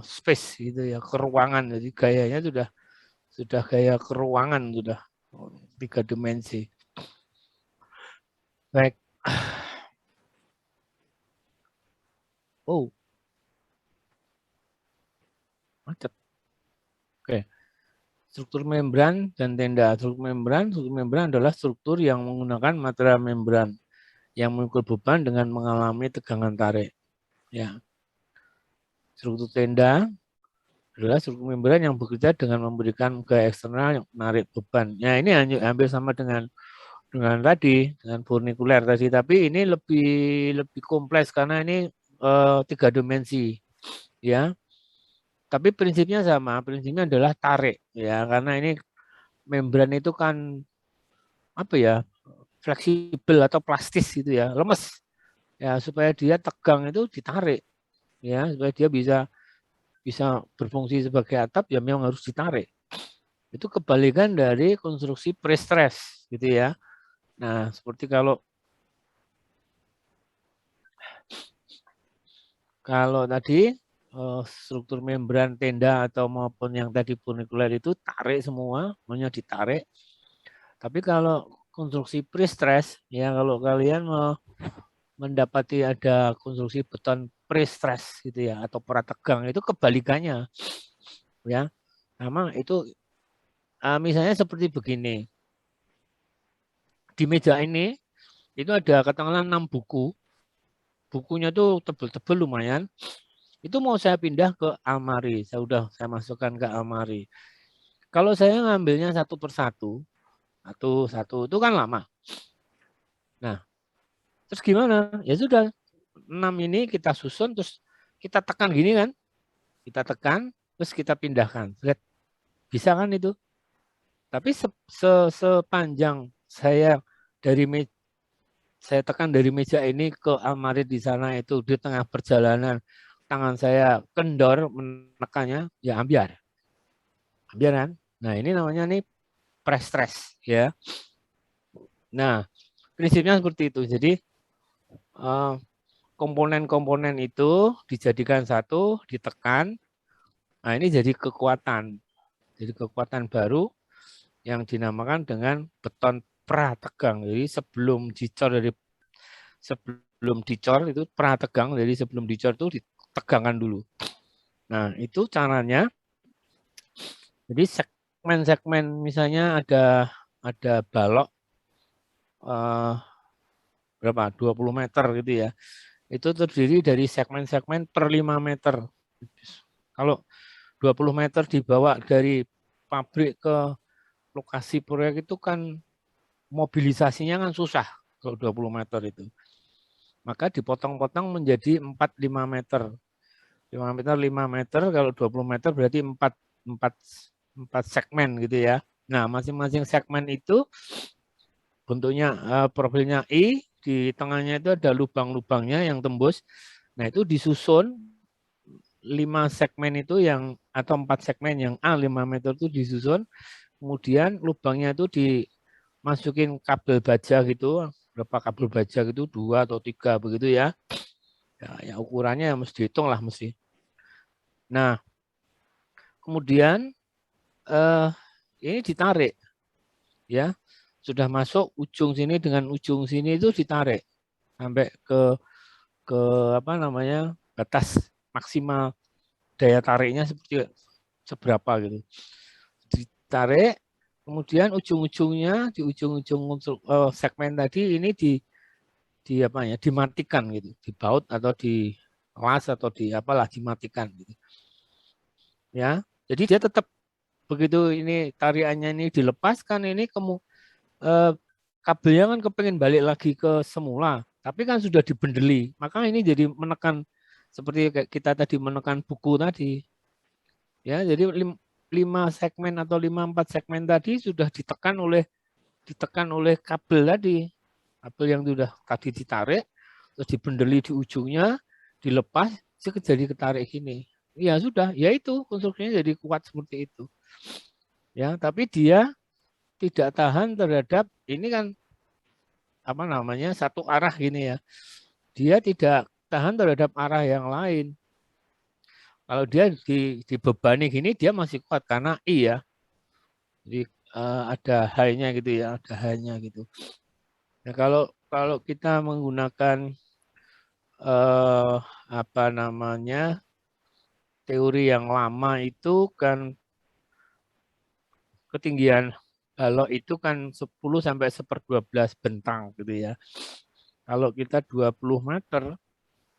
space gitu ya, keruangan. Jadi gayanya sudah gaya keruangan, sudah 3 dimensi. Baik. Oh, macet. Oke. Struktur membran dan tenda. Struktur membran adalah struktur yang menggunakan material membran yang memikul beban dengan mengalami tegangan tarik. Ya. Struktur tenda adalah struktur membran yang bekerja dengan memberikan gaya eksternal yang menarik beban. Ya, ini hampir sama dengan tadi, dengan furnikuler tadi, tapi ini lebih kompleks karena ini 3 dimensi. Ya. Tapi prinsipnya sama, prinsipnya adalah tarik ya, karena ini membran itu kan apa ya, fleksibel atau plastis gitu ya, lemes ya, supaya dia tegang itu ditarik ya, supaya dia bisa berfungsi sebagai atap ya memang harus ditarik. Itu kebalikan dari konstruksi pre-stress gitu ya. Nah seperti kalau tadi struktur membran tenda atau maupun yang tadi furnikuler itu tarik semua, maunya ditarik. Tapi kalau konstruksi pre-stress ya, kalau kalian mau mendapati ada konstruksi beton pre-stress gitu ya, atau prategang, itu kebalikannya ya. Memang itu misalnya seperti begini. Di meja ini itu ada katakanlah 6 buku. Bukunya tuh tebel-tebel lumayan. Itu mau saya pindah ke almari. Saya masukkan ke almari. Kalau saya ngambilnya satu persatu, satu itu kan lama. Nah, terus gimana? Ya sudah, 6 ini kita susun, terus kita tekan gini kan. Kita tekan, terus kita pindahkan. Lihat, bisa kan itu? Tapi sepanjang saya dari saya tekan dari meja ini ke almari di sana, itu di tengah perjalanan tangan saya kendor menekannya, ya ambiar. Ambiar kan? Nah, ini namanya nih press stress ya. Nah, prinsipnya seperti itu. Jadi komponen-komponen itu dijadikan satu, ditekan. Nah, ini jadi kekuatan. Jadi kekuatan baru yang dinamakan dengan beton prategang. Jadi sebelum dicor itu prategang. Jadi sebelum dicor itu ditegangkan dulu. Nah, itu caranya. Jadi segmen-segmen, misalnya ada balok berapa? 20 meter gitu ya. Itu terdiri dari segmen-segmen per 5 meter. Kalau 20 meter dibawa dari pabrik ke lokasi proyek itu kan mobilisasinya kan susah kalau 20 meter itu. Maka dipotong-potong menjadi 4-5 meter. 5 meter, 5 meter, kalau 20 meter berarti 4 segmen gitu ya. Nah, masing-masing segmen itu bentuknya profilnya I, di tengahnya itu ada lubang-lubangnya yang tembus. Nah, itu disusun 5 segmen itu yang, atau 4 segmen yang A 5 meter itu disusun, kemudian lubangnya itu dimasukin kabel baja gitu, berapa kabel baja gitu, 2 atau 3 begitu ya. Ya ukurannya mesti dihitung lah mesti. Nah, kemudian ini ditarik ya. Sudah masuk ujung sini dengan ujung sini itu ditarik sampai ke apa namanya? Batas maksimal daya tariknya seperti seberapa gitu. Ditarik, kemudian ujung-ujungnya di ujung-ujung segmen tadi ini di apa ya, dimatikan gitu, dibaut atau di las atau di apalah, dimatikan gitu. Ya. Jadi dia tetap begitu ini tariannya ini dilepaskan, ini kabelnya kan kepengen balik lagi ke semula, tapi kan sudah dibendeli. Maka ini jadi menekan seperti kayak kita tadi menekan buku tadi. Ya, jadi 5 segmen atau 5-4 segmen tadi sudah ditekan oleh kabel tadi. Kabel yang sudah tadi ditarik, terus dibendeli di ujungnya, dilepas, jadi ketarik gini. Ya sudah, ya itu konstruksinya jadi kuat seperti itu. Ya, tapi dia tidak tahan terhadap ini kan apa namanya, satu arah gini ya. Dia tidak tahan terhadap arah yang lain. Kalau dia dibebani gini dia masih kuat karena I ya. Jadi ada high-nya gitu ya, ada high-nya gitu. Nah, kalau kita menggunakan apa namanya, teori yang lama itu kan ketinggian balok itu kan 10 sampai 1/12 bentang gitu ya. Kalau kita 20 meter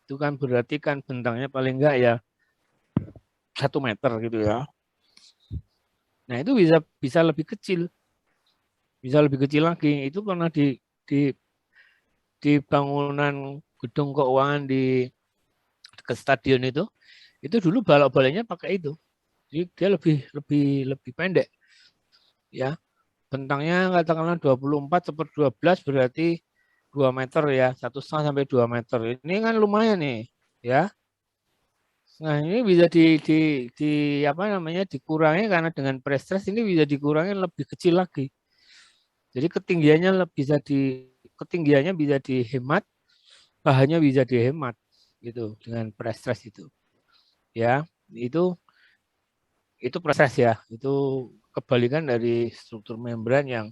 itu kan berarti kan bentangnya paling enggak ya 1 meter gitu ya. Nah, itu bisa lebih kecil. Bisa lebih kecil lagi. Itu pernah di bangunan gedung keuangan ke stadion itu dulu balok-baloknya pakai itu. Jadi dia lebih pendek. Ya, bentangnya katakanlah 24/12 berarti 2 meter ya, 1,5 sampai 2 meter. Ini kan lumayan nih, ya. Nah, ini bisa di apa namanya, dikurangi karena dengan press stress ini bisa dikurangi lebih kecil lagi. Jadi ketinggiannya bisa dihemat, bahannya bisa dihemat gitu dengan press stress itu. Ya, itu proses ya. Itu kebalikan dari struktur membran yang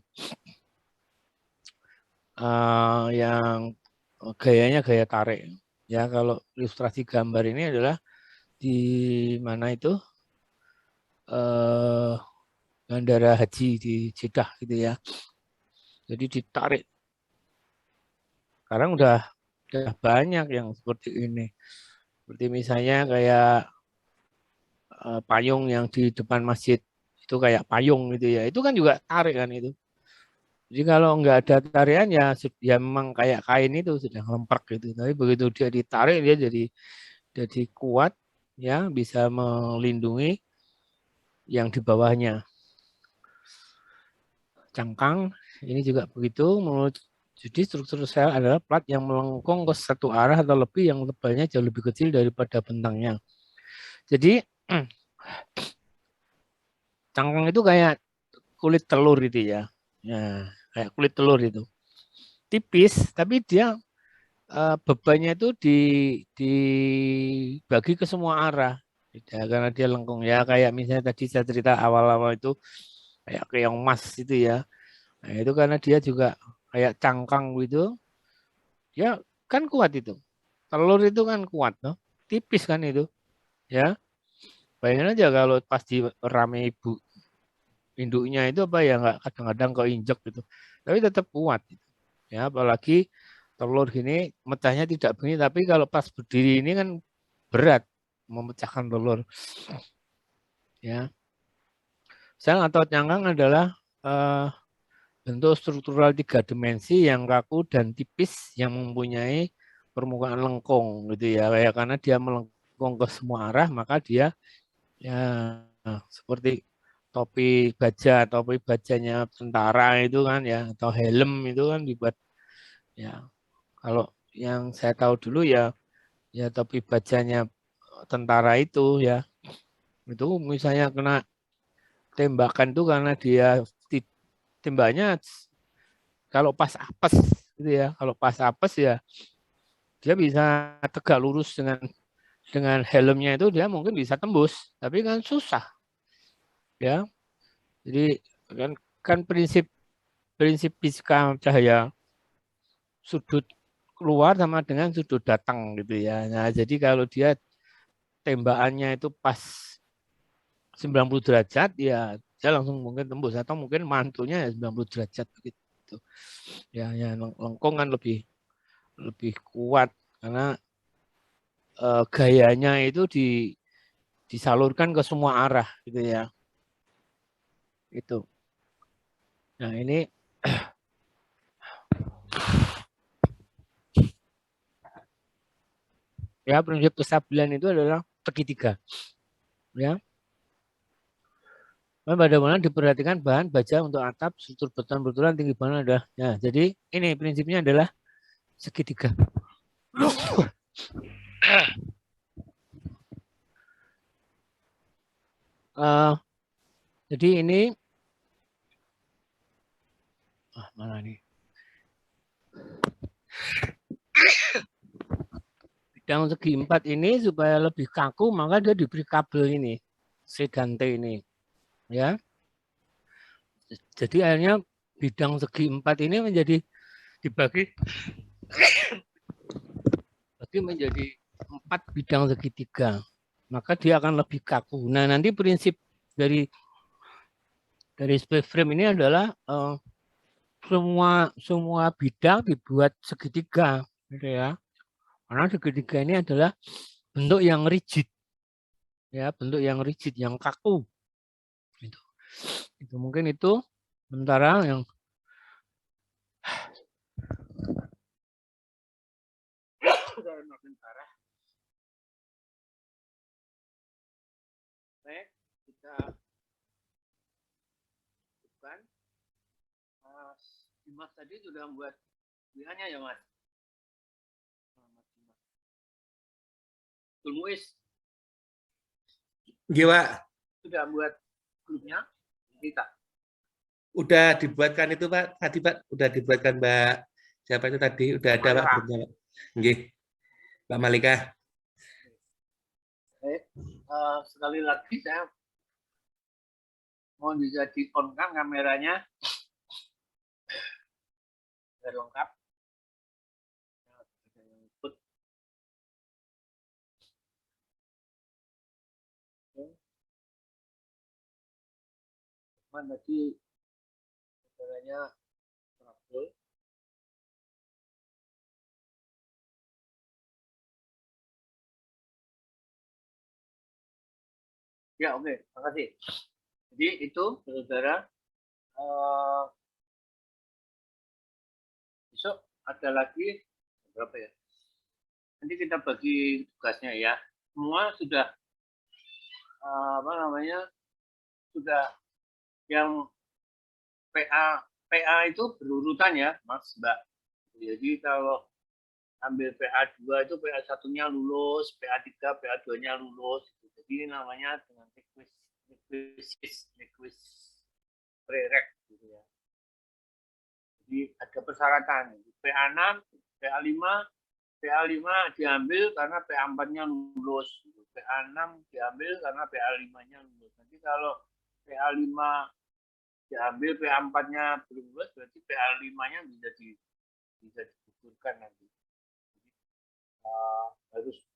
gayanya gaya tarik. Ya, kalau ilustrasi gambar ini adalah di mana itu Bandara Haji di Jeddah gitu ya. Jadi ditarik. Sekarang udah banyak yang seperti ini. Seperti misalnya kayak payung yang di depan masjid itu kayak payung gitu ya. Itu kan juga tarik kan itu. Jadi kalau nggak ada tarian ya memang kayak kain itu sudah lemprek gitu. Tapi begitu dia ditarik dia jadi kuat ya, bisa melindungi yang di bawahnya. Cangkang ini juga begitu, menurut Jadi struktur sel adalah plat yang melengkung ke satu arah atau lebih yang tebalnya jauh lebih kecil daripada bentangnya. Jadi cangkang itu kayak kulit telur itu ya. Ya, kayak kulit telur itu. Tipis, tapi dia bebannya itu dibagi ke semua arah. Ya, karena dia lengkung ya, kayak misalnya tadi saya cerita awal-awal itu kayak keong mas itu ya. Nah, itu karena dia juga kayak cangkang gitu. Ya kan kuat itu. Telur itu kan kuat, no? Tipis kan itu, ya. Bayangin aja kalau pas di rame ibu induknya itu apa ya nggak kadang-kadang keinjek gitu. Tapi tetap kuat. Gitu. Ya, apalagi telur gini mecahnya tidak begini, tapi kalau pas berdiri ini kan berat memecahkan telur. Ya, sel atau cangkang adalah bentuk struktural tiga dimensi yang kaku dan tipis yang mempunyai permukaan lengkung gitu ya. Kayak karena dia melengkung ke semua arah, maka dia ya seperti topi bajanya tentara itu kan ya, atau helm itu kan dibuat ya. Kalau yang saya tahu dulu ya, ya topi bajanya tentara itu ya, itu misalnya kena tembakan itu karena dia tembaknya kalau pas apes gitu ya, kalau pas apes ya dia bisa tegak lurus dengan helmnya itu dia mungkin bisa tembus, tapi kan susah ya. Jadi kan prinsip prinsip fisika cahaya sudut keluar sama dengan sudut datang gitu ya. Nah, jadi kalau dia tembakannya itu pas 90 derajat ya dia langsung mungkin tembus atau mungkin mantulnya ya 90 derajat begitu. Ya, ya lengkung kan lebih lebih kuat karena gayanya itu disalurkan ke semua arah gitu ya. Itu. Nah, ini ya prinsip kestabilan itu adalah segitiga. Ya. Pada mana diperhatikan bahan baja untuk atap, struktur beton bertulang tinggi bangunan adalah. Ya, jadi ini prinsipnya adalah segitiga. Jadi ini mana nih? Bidang segi 4 ini supaya lebih kaku maka dia diberi kabel ini, sedante ini, ya. Jadi akhirnya bidang segi 4 ini dibagi menjadi 4 bidang segitiga. Maka dia akan lebih kaku. Nah, nanti prinsip dari spray frame ini adalah semua bidang dibuat segitiga, gitu ya. Karena segitiga ini adalah bentuk yang rigid, ya, bentuk yang rigid, yang kaku. Itu mungkin itu sementara yang makin parah. Baik, kita bukan. Mas Dimas tadi sudah membuat WA-nya ya, Mas? Tulmuis. Gila. Sudah buat grupnya? Kita. Udah dibuatkan itu, Pak. Tadi, Pak, udah dibuatkan Mbak. Siapa itu tadi? Udah ada, Pak, grupnya, Pak. Nggih. Mbak Malika. Baik. Sekali lagi saya mohon bisa di-on-kan kameranya. Sudah lengkap. Mana tadi kameranya trouble. Ya, oke. Terima kasih. Jadi itu, saudara. Besok ada lagi berapa ya? Nanti kita bagi tugasnya ya. Semua sudah apa namanya? Sudah yang PA itu berurutan ya, Mas, Mbak. Jadi kalau ambil PA2 itu PA1-nya lulus, PA3, PA2-nya lulus. Jadi namanya dengan requisite prereq gitu ya. Jadi ada persyaratan. PA6, PA5 diambil karena PA4-nya lulus. PA6 diambil karena PA5-nya lulus. Nanti kalau PA5 diambil, PA4-nya belum lulus, berarti PA5-nya bisa digugurkan nanti.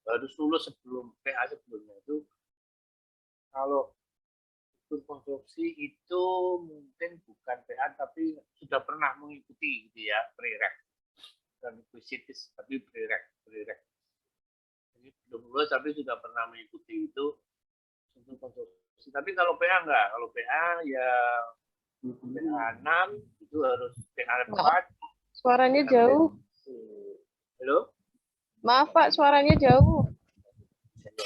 Harus lulus sebelum PA sebelumnya itu. Kalau struktur konstruksi itu mungkin bukan PA tapi sudah pernah mengikuti gitu ya, prereq. Bukan requisites tapi prereq. Jadi belum lulus tapi sudah pernah mengikuti itu struktur konstruksi. Tapi kalau PA enggak, kalau PA ya PA6 itu harus PA4. Suaranya jauh. Halo? Maaf Pak, suaranya jauh.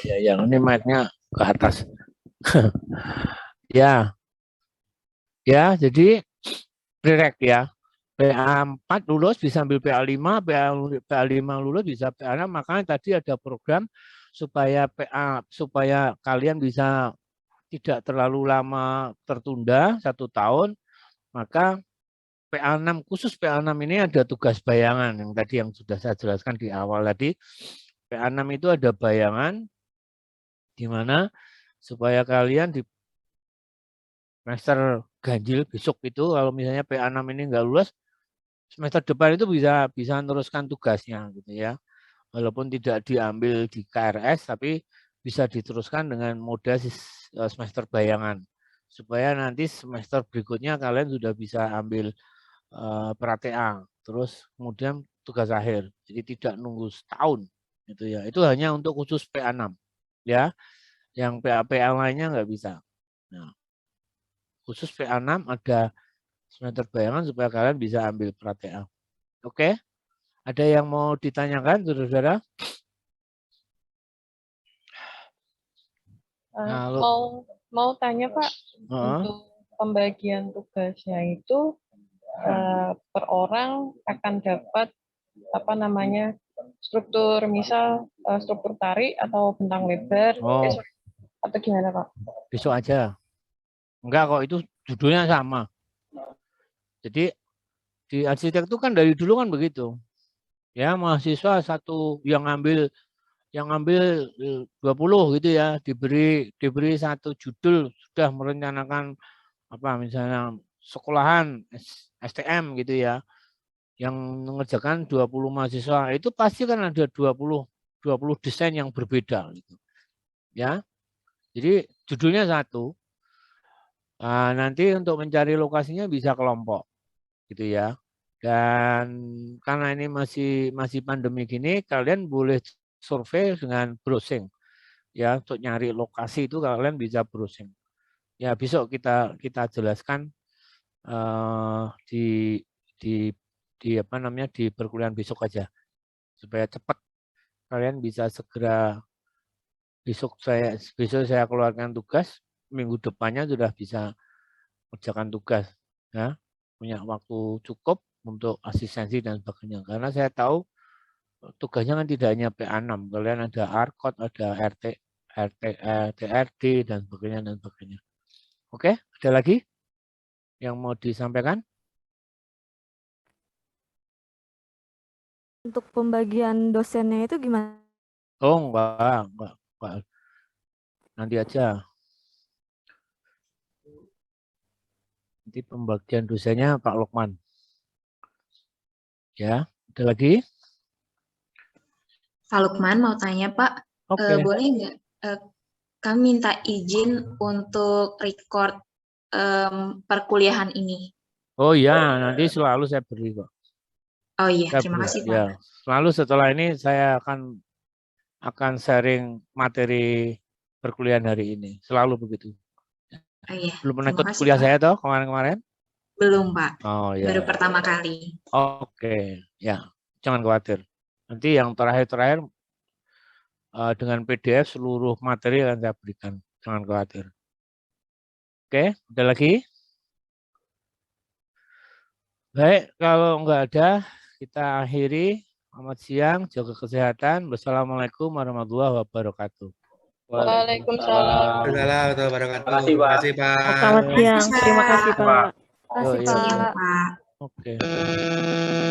Ya, yang ini mic-nya ke atas. Ya, jadi prereq ya. PA4 lulus bisa ambil PA5, PA5 lulus bisa PA6. Makanya tadi ada program supaya kalian bisa tidak terlalu lama tertunda 1 tahun. Maka PA6 khusus PA6 ini ada tugas bayangan yang sudah saya jelaskan di awal tadi. PA6 itu ada bayangan di mana supaya kalian di semester ganjil besok itu kalau misalnya PA6 ini enggak lulus, semester depan itu bisa meneruskan tugasnya gitu ya. Walaupun tidak diambil di KRS tapi bisa diteruskan dengan mode semester bayangan. Supaya nanti semester berikutnya kalian sudah bisa ambil pra-TA, terus kemudian tugas akhir. Jadi tidak nunggu setahun gitu ya. Itu hanya untuk khusus PA6 ya. Yang PA lainnya nggak bisa. Nah, khusus PA6 ada semester bayangan supaya kalian bisa ambil pra-TA. Oke? Ada yang mau ditanyakan, saudara-saudara? Mau tanya Pak, untuk pembagian tugasnya itu per orang akan dapat struktur, misal struktur tarik atau bentang lebar, atau gimana Pak? Besok aja. Enggak kok, itu judulnya sama. Jadi di arsitek itu kan dari dulu kan begitu. Ya, mahasiswa yang ngambil 20 gitu ya, diberi satu judul, sudah merencanakan misalnya sekolahan STM gitu ya, yang mengerjakan 20 mahasiswa, itu pasti kan ada 20 desain yang berbeda gitu. Ya. Jadi judulnya satu. Nah, nanti untuk mencari lokasinya bisa kelompok gitu ya. Dan karena ini masih pandemi gini, kalian boleh survei dengan browsing. Ya, untuk nyari lokasi itu kalian bisa browsing. Ya, besok kita jelaskan di perkuliahan besok aja. Supaya cepat kalian bisa segera besok saya keluarkan tugas, minggu depannya sudah bisa mengerjakan tugas ya. Punya waktu cukup untuk asistensi dan sebagainya. Karena saya tahu tugasnya kan tidak hanya PA6, kalian ada ARKOD, ada TRD dan sebagainya. Oke, ada lagi yang mau disampaikan? Untuk pembagian dosennya itu gimana? Oh, enggak. Nanti aja. Nanti pembagian dosennya Pak Lukman. Ya, ada lagi? Pak Lukman mau tanya Pak, boleh nggak kami minta izin untuk record perkuliahan ini? Oh iya, nanti selalu saya beri kok. Oh iya, terima kasih Pak. Ya, selalu setelah ini saya akan sharing materi perkuliahan hari ini, selalu begitu. Oh iya, belum pernah ikut kuliah Pak. Saya toh kemarin-kemarin? Belum Pak. Oh ya. Baru pertama kali. Oke, ya, jangan khawatir. Nanti yang terakhir dengan PDF seluruh materi akan saya berikan, jangan khawatir. Oke, ada lagi? Baik, kalau enggak ada, kita akhiri. Selamat siang, jaga kesehatan. Wassalamualaikum warahmatullahi wabarakatuh. Waalaikumsalam. Waalaikumsalam warahmatullahi Terima kasih, Pak. wabarakatuh. Terima kasih, Pak. Selamat siang. Terima kasih, Pak. Oke. Terima kasih, Pak. Oke.